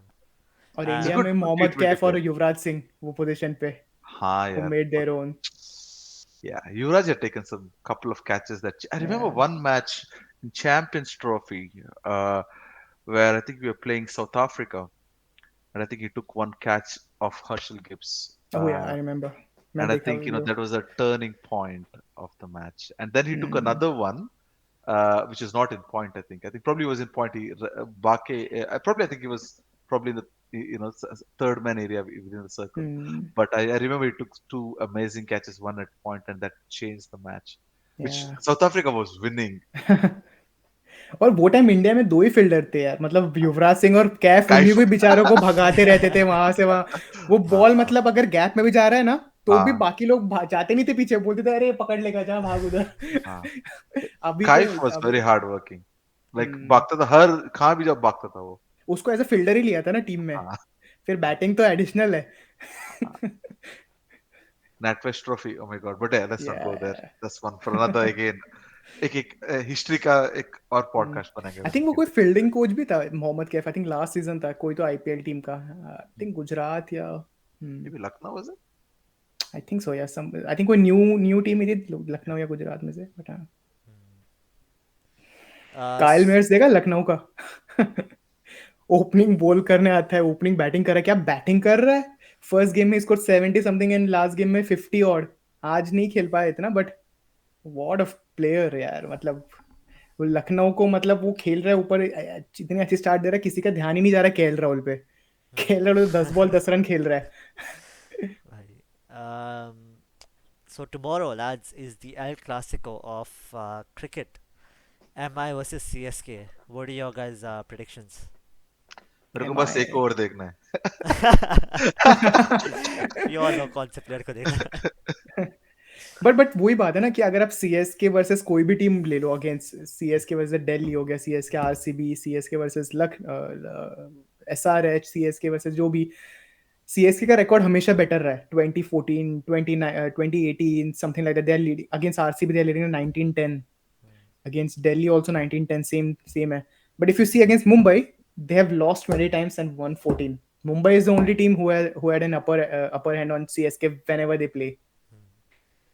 और He's a इंडिया good में good मोहम्मद T20 कैफ और player. युवराज सिंह वो पोजीशन पे, हाँ who यार. made their own. Yeah, Yuvraj had taken some couple of catches that I remember Yeah. one match in Champions Trophy, where I think we were playing South Africa, and I think he took one catch of Herschel Gibbs, Oh yeah, I remember. मैं and I देखा think video. that was a turning point of the match. And then he took Hmm. another one, which is not in point. I think probably was in point. Bake, I think he was probably in the third man area within the circle. Hmm. But I remember he took two amazing catches, one at point, and that changed the match. Which Yeah. South Africa was winning. और वो time India में दो ही fielder थे यार, मतलब युवराज सिंह और कैफ, उन्हीं Kaif, को ही बेचारों को भगाते रहते थे वहां से वहां। वो बॉल हाँ मतलब अगर गैप में भी जा रहा है ना, तो भी हाँ बाकी लोग जाते नहीं थे पीछे, बोलते थे अरे पकड़ लेगा, जा भाग उधर। हाँ अभी तो काइफ was अभी very hard working. Like हम्म, भागता था, हर कहाँ भी जब भागता था वो। उसको एज अ फील्डर ही लिया था ना टीम में, हाँ फिर बैटिंग तो एडिशनल है। NatWest Trophy, oh my God, but yeah, let's not go there. या That's one for another again. एक हिस्ट्री का एक और पॉडकास्ट बनेंगे आई थिंक वो उसके कोई ऊपर। फील्डिंग कोच भी था, Mohammad Kaif, I think last season था, कोई तो आईपीएल टीम का, आई थिंक गुजरात या Maybe Lucknow was it? I think so या सम, आई थिंक कोई न्यू न्यू टीम ही थी लखनऊ या गुजरात में से, बट हाँ। Uh, काइल s- मेयर्स देखा लखनऊ का? ओपनिंग बॉल करने आता है, ओपनिंग बैटिंग कर रहा है, क्या बैटिंग कर रहा है! फर्स्ट गेम में score 70 something and last game में 50 ऑड। आज नहीं खेल पाया इतना, बट व्हाट अ प्लेयर यार, मतलब वो लखनऊ को, मतलब वो खेल रहा है ऊपर, इतनी अच्छी स्टार्ट दे रहा है, किसी का ध्यान ही नहीं जा रहा केएल राहुल पे। केएल राहुल तो 10 बॉल 10 रन खेल रहा है। Right. So tomorrow, lads, is the El Clasico of cricket. MI versus CSK. What are your guys' predictions? मेरे को एम बस एक आई। ओवर देखना है। We all know कौन से प्लेयर को देखना है। बट वही बात है ना कि अगर आप सीएसके वर्सेस कोई भी टीम ले लो, अगेंस्ट सीएसके वर्सेस दिल्ली हो गया, CSK RCB, CSK versus SRH, CSK versus जो भी, सीएसके का रिकॉर्ड हमेशा बेटर रहा है, 2014 2018 something like that, they are leading against RCB, they are leading 1910, against Delhi also 1910, same hai. But if you see against Mumbai, they have lost 20 times and won 14. Mumbai is the only team who had an upper hand on CSK whenever they play.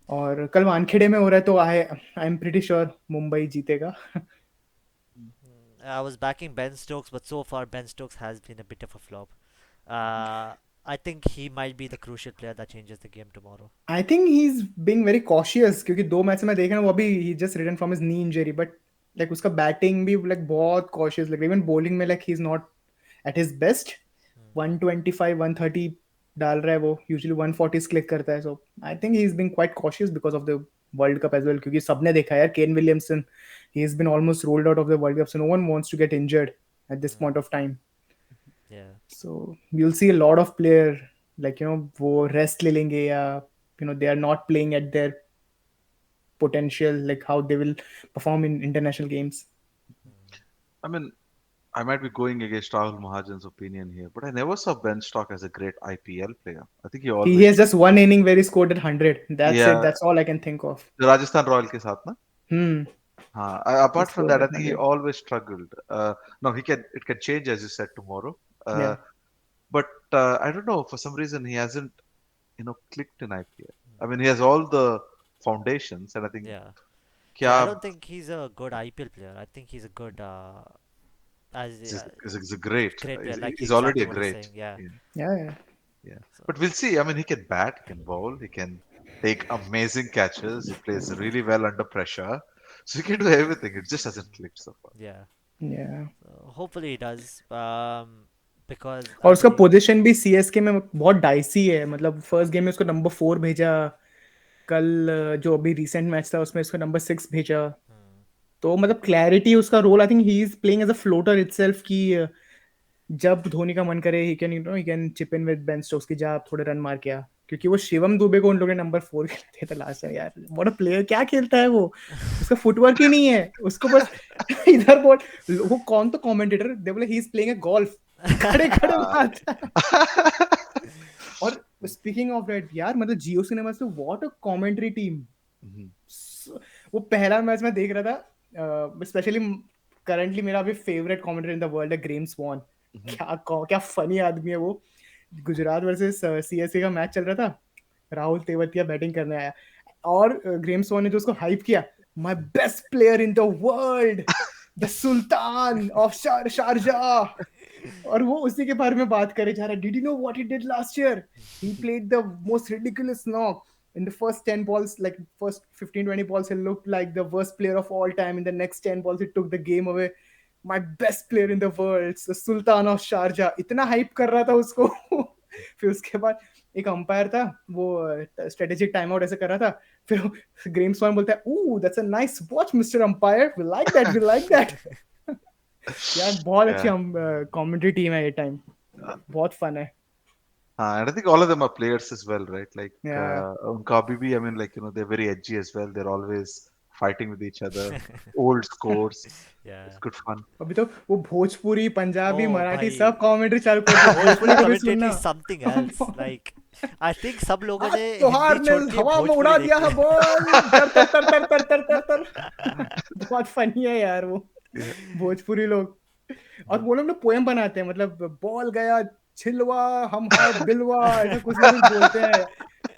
और कल वानखेड़े में हो रहा है, तो I am pretty sure Mumbai जीतेगा। I was backing Ben Stokes, but so far Ben Stokes has been a bit of a flop. I think he might be the crucial player that changes the game tomorrow. I think he is being very cautious, क्योंकि दो match में देख रहा हूँ, वो अभी ही just return from his knee injury, but like उसका बैटिंग भी लाइक बहुत कॉशियस, लाइक इवन बॉलिंग में like he is not at his best. 125 130 डाल रहा है वो, यूजुअली 140 क्लिक करता है, so I think he is being quite cautious because of the world cup as well, क्योंकि सबने देखा है यार, Kane Williamson, he has been almost ruled out of the world cup, so no one wants to get injured at this point of time. Yeah. So you'll see a lot of player, like वो rest ले लेंगे, या they are not playing at their potential, like how they will perform in international games. I mean, I might be going against Rahul Mahajan's opinion here, but I never saw Ben Stock as a great IPL player. I think he He always, has just one inning where he scored at 100. That's it. yeah, That's all I can think of. Rajasthan Royal के साथ ना. Hmm. हाँ, He apart from scored that, I at think he 100. always struggled. No, it can change as you said tomorrow. Yeah. But I don't know, for some reason he hasn't, clicked in IPL. I mean, he has all the foundations, and I think Yeah. See, I क्या don't think he's a good IPL player. I think he's a good as is a great. great player, like He's already exactly a what he's great. saying. Yeah. Yeah, Yeah. Yeah. yeah. So But we'll see. I mean, he can bat, he can bowl, he can take amazing catches. He plays really well under pressure, so he can do everything. It just hasn't clicked so far. yeah. Yeah. So hopefully he does. Because और I उसका believe. Position भी CSK में बहुत dicey है, मतलब first game में उसको number 4 भेजा, कल जो अभी रिसेंट मैच था उसमें इसको नंबर 6 भेजा, Hmm, तो मतलब क्लैरिटी उसका role, I think he is playing as a floater itself, कि जब धोनी का मन करे he can chip in with Ben Stokes की, जा आप थोड़े रन मार के आ, क्योंकि वो शिवम दुबे को उन लोगों ने नंबर 4 खेलते थे लास्ट टाइम यार, व्हाट अ प्लेयर, क्या खेलता है वो, उसका फुटवर्क ही नहीं है, उसको बस इधर बॉल, वो कौन तो कमेंटेटर दे बोले ही इज प्लेइंग अ गोल्फ, खड़े खड़े मारता है। और स्पीकिंग ऑफ दैट यार, मतलब जियो सिनेमा से what a commentary team, Mhm. वो पहला मैच मैं देख रहा था, स्पेशली करंटली मेरा अभी favourite commentator in the world है ग्रेम स्वॉन। Mhm. क्या फनी आदमी है वो। गुजरात वर्सेस सीएसके का मैच चल रहा था, राहुल तेवतिया बैटिंग करने आया, और ग्रेम स्वॉन ने जो उसको हाइप किया, my best player in the world, the sultan of Sharjah, और वो उसी के बारे में बात करे जा रहा है, did you know what he did last year, he played the most ridiculous knock, in the first 10 balls, like first 15-20 balls, he looked like the worst player of all time. In the next 10 balls, he took the game away. My best player in the world, the Sultan of Sharjah. इतना hype कर रहा था उसको. फिर उसके बाद एक umpire था, वो स्ट्रेटेजिक टाइम आउट ऐसे कर रहा था. फिर ग्रेम स्वान बोलता है, ooh, that's a nice watch, Mr. Umpire. We like that, we like that. यार बहुत अच्छी Yeah. हम कमेंट्री टीम है ये टाइम. बहुत फन है. And I think all of them are players as well, right? Like Yeah. unka abhi bhi, I mean, like, they're very edgy as well. They're always fighting with each other. Old scores. It's Yeah. good fun. अभी तो वो Bhojpuri Punjabi Oh, Marathi भाई. सब commentary चालू कर दिया. भोजपुरी भोजपुरी को भी कमेंटेटरी सुनना. is something else. Like, I think सब लोगों आज ने हिंदी त्योहार ने छोड़ के हवा में भोजपुरी उड़ा देख दिया है लिया. बॉल. तर तर तर तर तर तर तर तर. बहुत फनी है यार वो Yeah. भोजपुरी लोग. और वो लोग ना पोएम बनाते हैं, मतलब बॉल गया छिलवा हम हाय बिलवा, ऐसा कुछ ना कुछ बोलते हैं.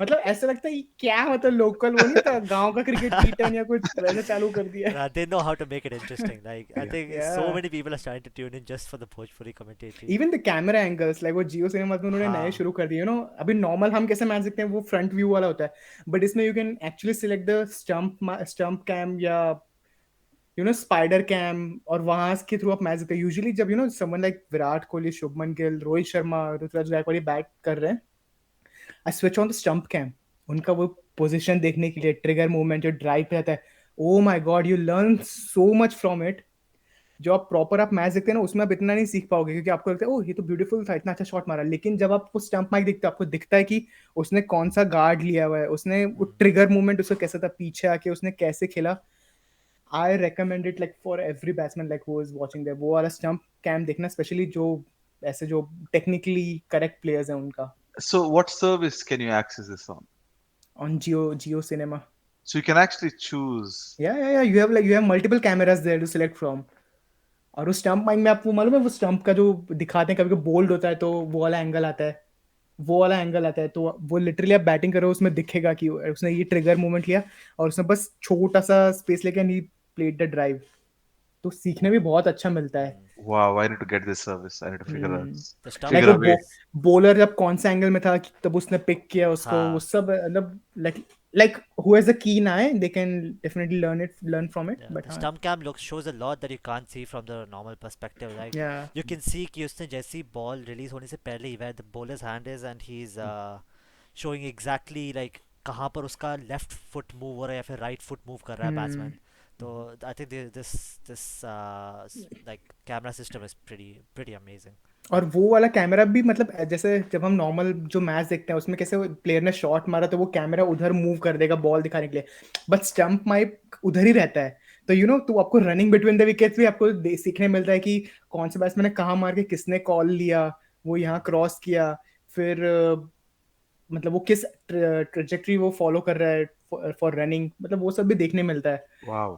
मतलब ऐसा लगता है ये क्या, मतलब लोकल वो नहीं होता गांव का क्रिकेट कीटन या कुछ वैसा चालू कर दिया है. They know how to make it interesting. Like, I Yeah. think so Yeah. many people are starting to tune in just for the Bhojpuri commentary. Even the camera angles, like वो जियो cinema में उन्होंने नए हाँ. शुरू कर दिए. अभी normal हम कैसे मैच देखते हैं वो फ्रंट व्यू वाला होता है, बट इसमें you can actually select the stump cam या स्पाइडर कैम, और वहां के थ्रू आप मैच देखते हैं. यूजुअली जब someone like Virat Kohli, Shubman Gill, Rohit Sharma, Ruturaj Gaikwad bat कर रहे हैं, I switch on the stump cam. उनका वो पोजीशन देखने के लिए, ट्रिगर मूवमेंट जो ड्राइव पे आता है, oh my God, you learn so much from it. जो आप प्रॉपर आप मैच देखते हैं ना, उसमें आप इतना नहीं सीख पाओगे, क्योंकि आपको लगता है ओह ये तो ब्यूटीफुल था, इतना अच्छा शॉट मारा. लेकिन जब आप वो स्टंप माइक देखते हो, आपको दिखता है कि उसने कौन सा गार्ड लिया हुआ है, उसने वो ट्रिगर मूवमेंट उसका कैसा था, पीछे आके उसने कैसे खेला. I recommend it like for every batsman like who is watching that. वो वाला स्टंप कैम देखना, स्पेशली जो ऐसे जो टेक्निकली करेक्ट प्लेयर्स हैं उनका. So, what service can you access this on? On Jio Cinema. So, you can actually choose. या you have multiple cameras there to select from. और उस स्टंप माइक में आपको मालूम है, वो स्टंप का जो दिखाते हैं कभी कभी बोल्ड होता है, तो वो वाला एंगल आता है. वो वाला एंगल आता है, तो वो लिटरली आप बैटिंग करो उसमें दिखेगा कि उसने ये ट्रिगर मूवमेंट लिया, और उसने बस छोटा सा स्पेस लेके and he played the drive. तो सीखने भी बहुत अच्छा मिलता है. Wow, I need to get this service. I need to figure out, The stump like figure a वो way. बॉलर जब कौन सा एंगल में था तब उसने पिक किया उसको, हाँ. वो सब मतलब like who has a keen eye, they can definitely learn from it. Yeah, but the हाँ. stump cam looks shows a lot that you can't see from the normal perspective. Like, या you can see कि उसने जैसी ball release होने से पहले ही where the bowler's hand is and he's showing exactly like कहाँ पर उसका लेफ्ट फुट मूव हो रहा है या फिर राइट फुट मूव कर रहा है बैट्समैन. तो I think this like camera system is pretty amazing. और वो वाला कैमरा भी, मतलब जैसे जब हम नॉर्मल जो मैच देखते हैं उसमें कैसे प्लेयर ने शॉट मारा तो वो कैमरा उधर मूव कर देगा बॉल दिखाने के लिए, बट स्टंप माइक उधर ही रहता है. तो तो आपको रनिंग बिटवीन द विकेट्स भी आपको सीखने मिलता है कि कौन से बैट्समैन ने कहाँ मार के किसने कॉल लिया, वो यहाँ क्रॉस किया, फिर मतलब वो किस ट्रेजेक्टरी वो फॉलो कर रहा है फॉर रनिंग, मतलब वो सब भी देखने मिलता है. Wow.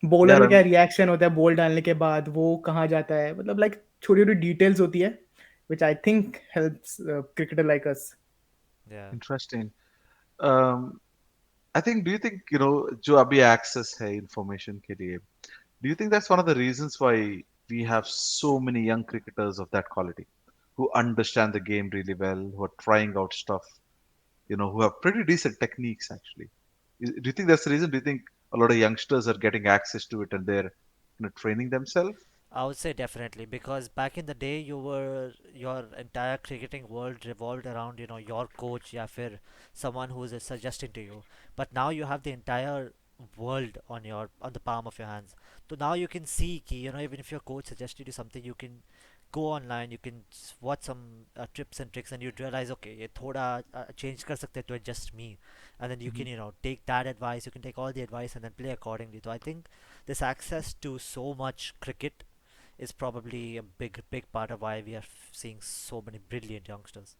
बॉलर Yeah, का क्या रिएक्शन होता है बॉल डालने के बाद, वो कहाँ जाता है, मतलब लाइक छोटी छोटी डिटेल्स होती है which I think helps cricketer like us. Yeah. interesting. Um, I think, do you think, जो अभी access है information के लिए, do you think that's one of the reasons why we have so many young cricketers of that quality who understand the game really well, who are trying out stuff, who have pretty decent techniques actually? Do you think that's the reason? Do you think a lot of youngsters are getting access to it and they're training themselves? I would say definitely, because back in the day your entire cricketing world revolved around your coach या फिर someone who is suggesting to you. But now you have the entire world on the palm of your hands. So now you can see कि even if your coach suggested you something, you can go online, you can watch some tips and tricks, and you'd realize okay ये थोड़ा change कर सकते हैं to adjust me, and then you can take that advice, you can take all the advice and then play accordingly. So I think this access to so much cricket is probably a big part of why we are seeing so many brilliant youngsters.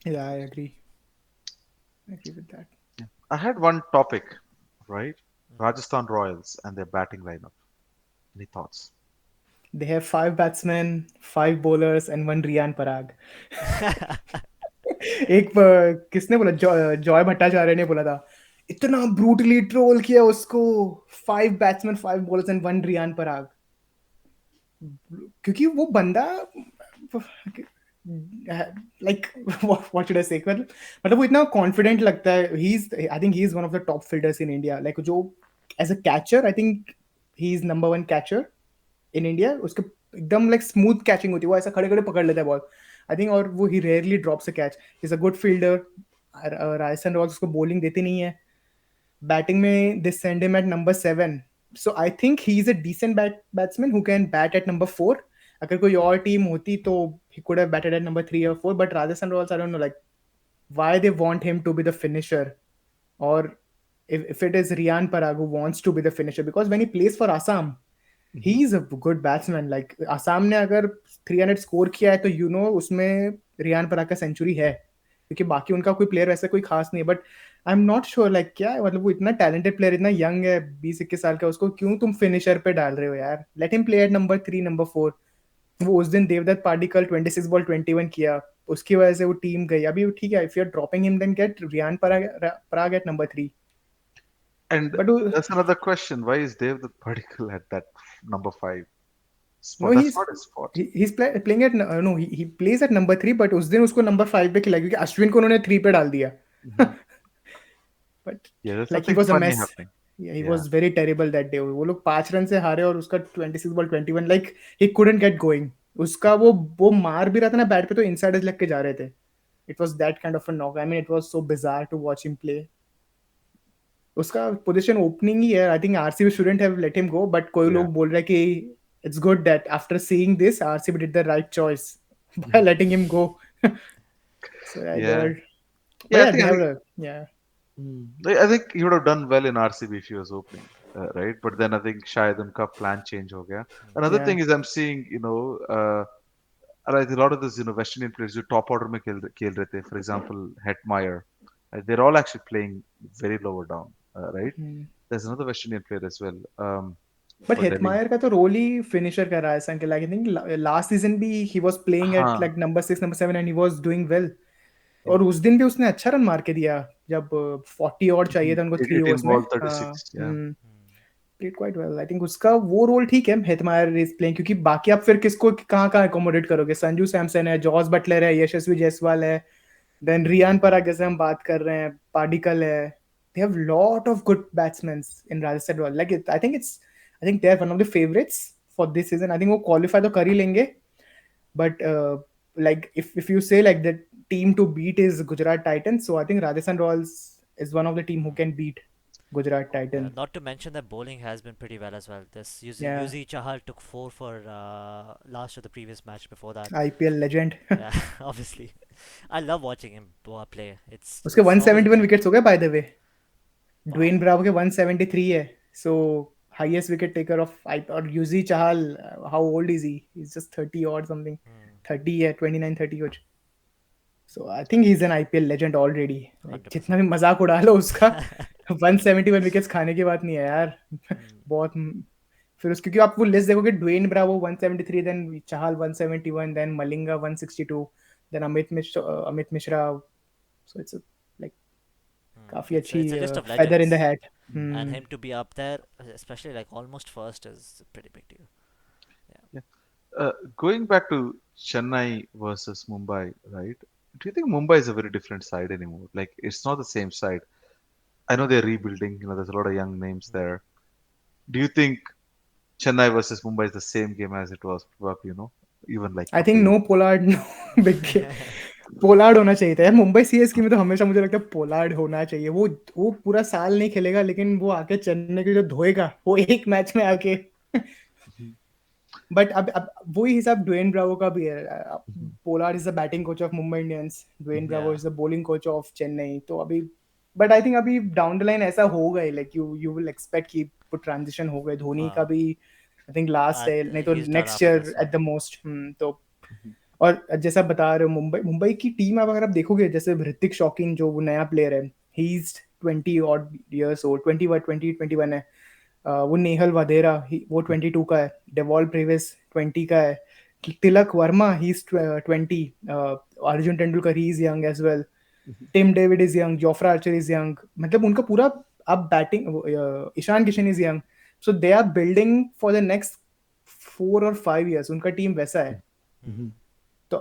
Yeah, I agree with that. Yeah. I had one topic, right? Rajasthan Royals and their batting lineup. Any thoughts? They have 5 batsmen, 5 bowlers and 1 Riyan Parag. एक किसने बोला, Joy Bhattacharya ने बोला था, इतना brutally troll किया उसको, 5 batsmen, 5 bowlers and 1 Riyan Parag. क्योंकि वो बंदा like what should I say, मतलब वो इतना confident लगता है. I think he's one of the top fielders in India. Like जो as a catcher, I think he's number one catcher in India. उसके एकदम like smooth catching होती है, वो ऐसा खड़े खड़े पकड़ लेता है बॉल. I think और वो he rarely drops a catch. He's a good fielder. Rajasthan Royals उसको bowling देती नहीं है. Batting में they send him at number 7. So I think he's a decent batsman who can bat at number 4. अगर कोई और टीम होती तो he could have batted at number 3 or 4. But Rajasthan Royals, I don't know like why they want him to be the finisher, or if it is Riyan Parag who wants to be the finisher, because when he plays for Assam, he's a good batsman. Like Assam ने अगर 300 score किया है तो उसमें रियान पराग का century है, क्योंकि बाकी उनका कोई प्लेयर वैसे कोई खास नहीं है. But I am not sure like क्या है, मतलब वो इतना टैलेंटेड प्लेयर, इतना यंग है, 20-21 साल का, उसको क्यों तुम फिनिशर पे डाल रहे हो यार? Let him play at number 3, number 4. वो उस दिन देवदत्त पाडिक्कल 26 बॉल 21 किया, उसकी वजह से वो टीम गई. अभी ठीक है, if you are dropping him then get Riyan Parag at number 3. And but that's another question. Why is Dev the particle at that number 5 no spot? He That's not his spot. he's playing at no he plays at number 3, but उस दिन उसको number 5 पे खिलाया क्योंकि अश्विन को उन्होंने 3 पे डाल दिया. Mhm. But Yeah, there's like he something was a funny mess. happening. Yeah, he Yeah. was very terrible that day. वो लोग 5 रन से हारे और उसका 26 ball 21, like he couldn't get going. उसका वो मार भी रहा था ना बैट पे तो इनसाइडर्स लग के जा रहे थे. It was that kind of a knock. I mean, it was so bizarre to watch him play. उसका पोजीशन ओपनिंग ही है. I think RCB shouldn't have let him go, but कोई Yeah. लोग बोल रहे हैं कि it's good that after seeing this RCB did the right choice by Mhm. letting him go. So yeah, Yeah. but Yeah, I yeah, think they I have think a yeah. I think he would have done well in RCB if he was opening, right? But then I think शायद उनका plan change हो गया. Another Yeah. thing is I'm seeing, like a lot of this, West Indian players जो top order में खेल रहे थे. For example, Hetmeyer, they're all actually playing very lower down, right? Hmm. There's another West Indian player as well, But for Delhi. Hetmeyer का तो role ही finisher कर रहा है संके. Like I think last season भी he was playing at हाँ, like number 6, number 7 and he was doing well. और उस दिन भी उसने अच्छा रन मार के दिया जब 40 और चाहिए था उनको 3 18 ओवर्स में. ball हाँ. 36. Yeah. Played quite well. I think उसका वो रोल ठीक है, हेटमायर इज प्लेइंग, क्योंकि बाकी आप फिर किसको कहाँ कहाँ एकोमोडेट करोगे? संजू सैमसन है, जॉस बटलर है, यशस्वी जायसवाल है, देन रियान पराग जैसे हम बात कर रहे हैं, पाडिकल है. They have lot of good batsmen in Rajasthan Royals. Like I think they are one of the favorites for this season. I think वो qualify तो कर ही लेंगे. But like if you say like the team to beat is Gujarat Titans, so I think Rajasthan Royals is one of the team who can beat Gujarat Yeah, Titans. not to mention that bowling has been pretty well as well. This Yeah, Yuzi Chahal took 4 for last of the previous match before that. IPL legend. Yeah, obviously. I love watching him play. उसके It's always 171 exciting. Wickets हो गए by the way. Wow. Dwayne Bravo के 173 है. So highest wicket taker of और Yuzi Chahal, how old is he? He is just 30 और something. Hmm, 30 है, 29 30 कुछ. So I think he is an IPL legend already. Like जितना 100%. भी मजाक उड़ा लो उसका, 171 विकेट्स खाने की बात नहीं है यार. Hmm. बहुत. फिर उस क्योंकि आप वो लिस्ट देखोगे, Dwayne Bravo 173, then Chahal 171, then Malinga 162, then Amit Mishra. So it's like काफी अच्छी It's a list of feather in the legends, hat. and Hmm. him to be up there, especially like almost first, is a pretty big deal. Yeah. Yeah. Going back to Chennai versus Mumbai, right? Do you think Mumbai is a very different side anymore? Like, it's not the same side. I know they're rebuilding, there's a lot of young names there. Do you think Chennai versus Mumbai is the same game as it was probably, even like a I couple think of no years? Pollard, no big. Pollard होना चाहिए था यार. Mumbai CSK में तो हमेशा मुझे लगता है पोलार्ड होना चाहिए. वो पूरा साल नहीं खेलेगा, लेकिन वो आके चेन्नई के जो धोएगा वो एक मैच में आके. Mhm, बट अब वही हिसाब ड्वेन ब्रावो का भी है. mhm, Pollard is the batting coach of Mumbai Indians, Dwayne mhm, Bravo Yeah. Is the bowling coach of Chennai. तो अभी बट आई थिंक अभी डाउन द लाइन ऐसा होगा ही. लाइक यू विल एक्सपेक्ट कि वो ट्रांजिशन हो गए. धोनी का भी आई थिंक लास्ट है, नहीं तो He's done next after year this. Yeah. At the most. तो mhm, और जैसा बता रहे हो, मुंबई की टीम अगर आप देखोगे, जैसे ऋतिक शॉकिंग जो वो नया प्लेयर है, ही इज 20 ऑड इयर्स ओल्ड, 21 है. वो नेहल वधेरा, वो 22 का है. डेवॉल प्रेविस 20 का है. Tilak Varma, he is 20. Arjun Tendulkar, he is young as well. mhm, Tim David is young, Jofra Archer is young. मतलब उनका पूरा अब batting, Ishan Kishan is young. So they are building for the next 4 or 5 years. उनका टीम वैसा है. Hmm. mhm. तो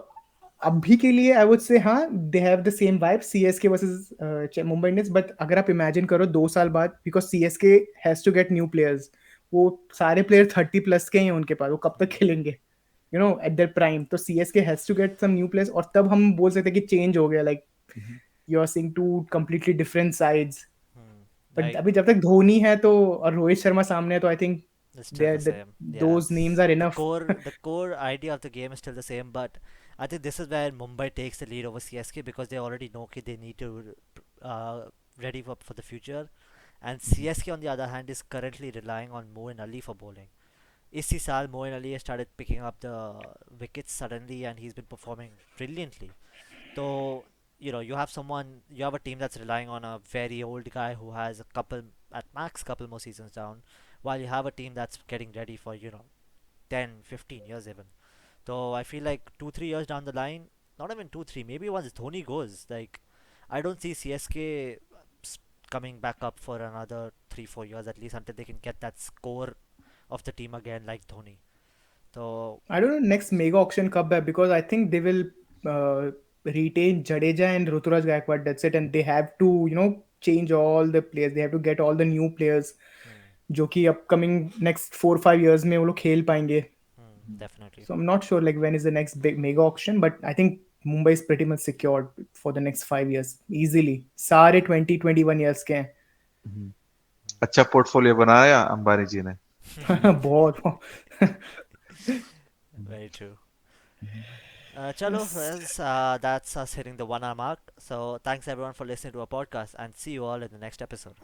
अभी के लिए आई वुड से हाँ, they have the same vibe CSK versus Mumbai Indians, but अगर आप इमेजिन करो 2 साल बाद, because CSK has to get new players, वो सारे प्लेयर 30+ के ही हैं उनके पास, वो कब तक खेलेंगे, एट देयर प्राइम, तो CSK has to get some new players, और तब हम बोल सकते हैं कि चेंज हो गया, like Mhm. You are seeing two completely different sides. Hmm. But Like अभी जब तक धोनी है तो, और रोहित शर्मा सामने है, तो I think it's still the there same. Yeah, those names are enough. the core idea of the game is still the same, but I think this is where Mumbai takes the lead over CSK because they already know that they need to uh, ready for the future. And Mhm. CSK on the other hand is currently relying on Moeen Ali for bowling. इसी साल Moeen Ali has started picking up the wickets suddenly and he's been performing brilliantly. So, you have you have a team that's relying on a very old guy who has a couple, at max, couple more seasons down, while you have a team that's getting ready for, 10, 15 years even. So I feel like 2, 3 years down the line, not even 2, 3, maybe once Dhoni goes, like, I don't see CSK coming back up for another 3, 4 years at least until they can get that score of the team again like Dhoni. So, I don't know next mega auction कब है, because I think they will uh, retain Jadeja and Ruturaj Gaikwad. That's it, and they have to change all the players. They have to get all the new players hmm, जो कि upcoming next 4-5 years में वो लोग खेल पाएंगे. definitely. So I'm not sure like when is the next big mega auction, but I think Mumbai is pretty much secured for the next 5 years easily. सारे 20-21 years के हैं. Mhm. अच्छा portfolio बनाया अंबानी जी ने. बहुत. Very true. Mhm. Chalo, friends, that's us hitting the 1 hour mark. So, thanks everyone for listening to our podcast and see you all in the next episode.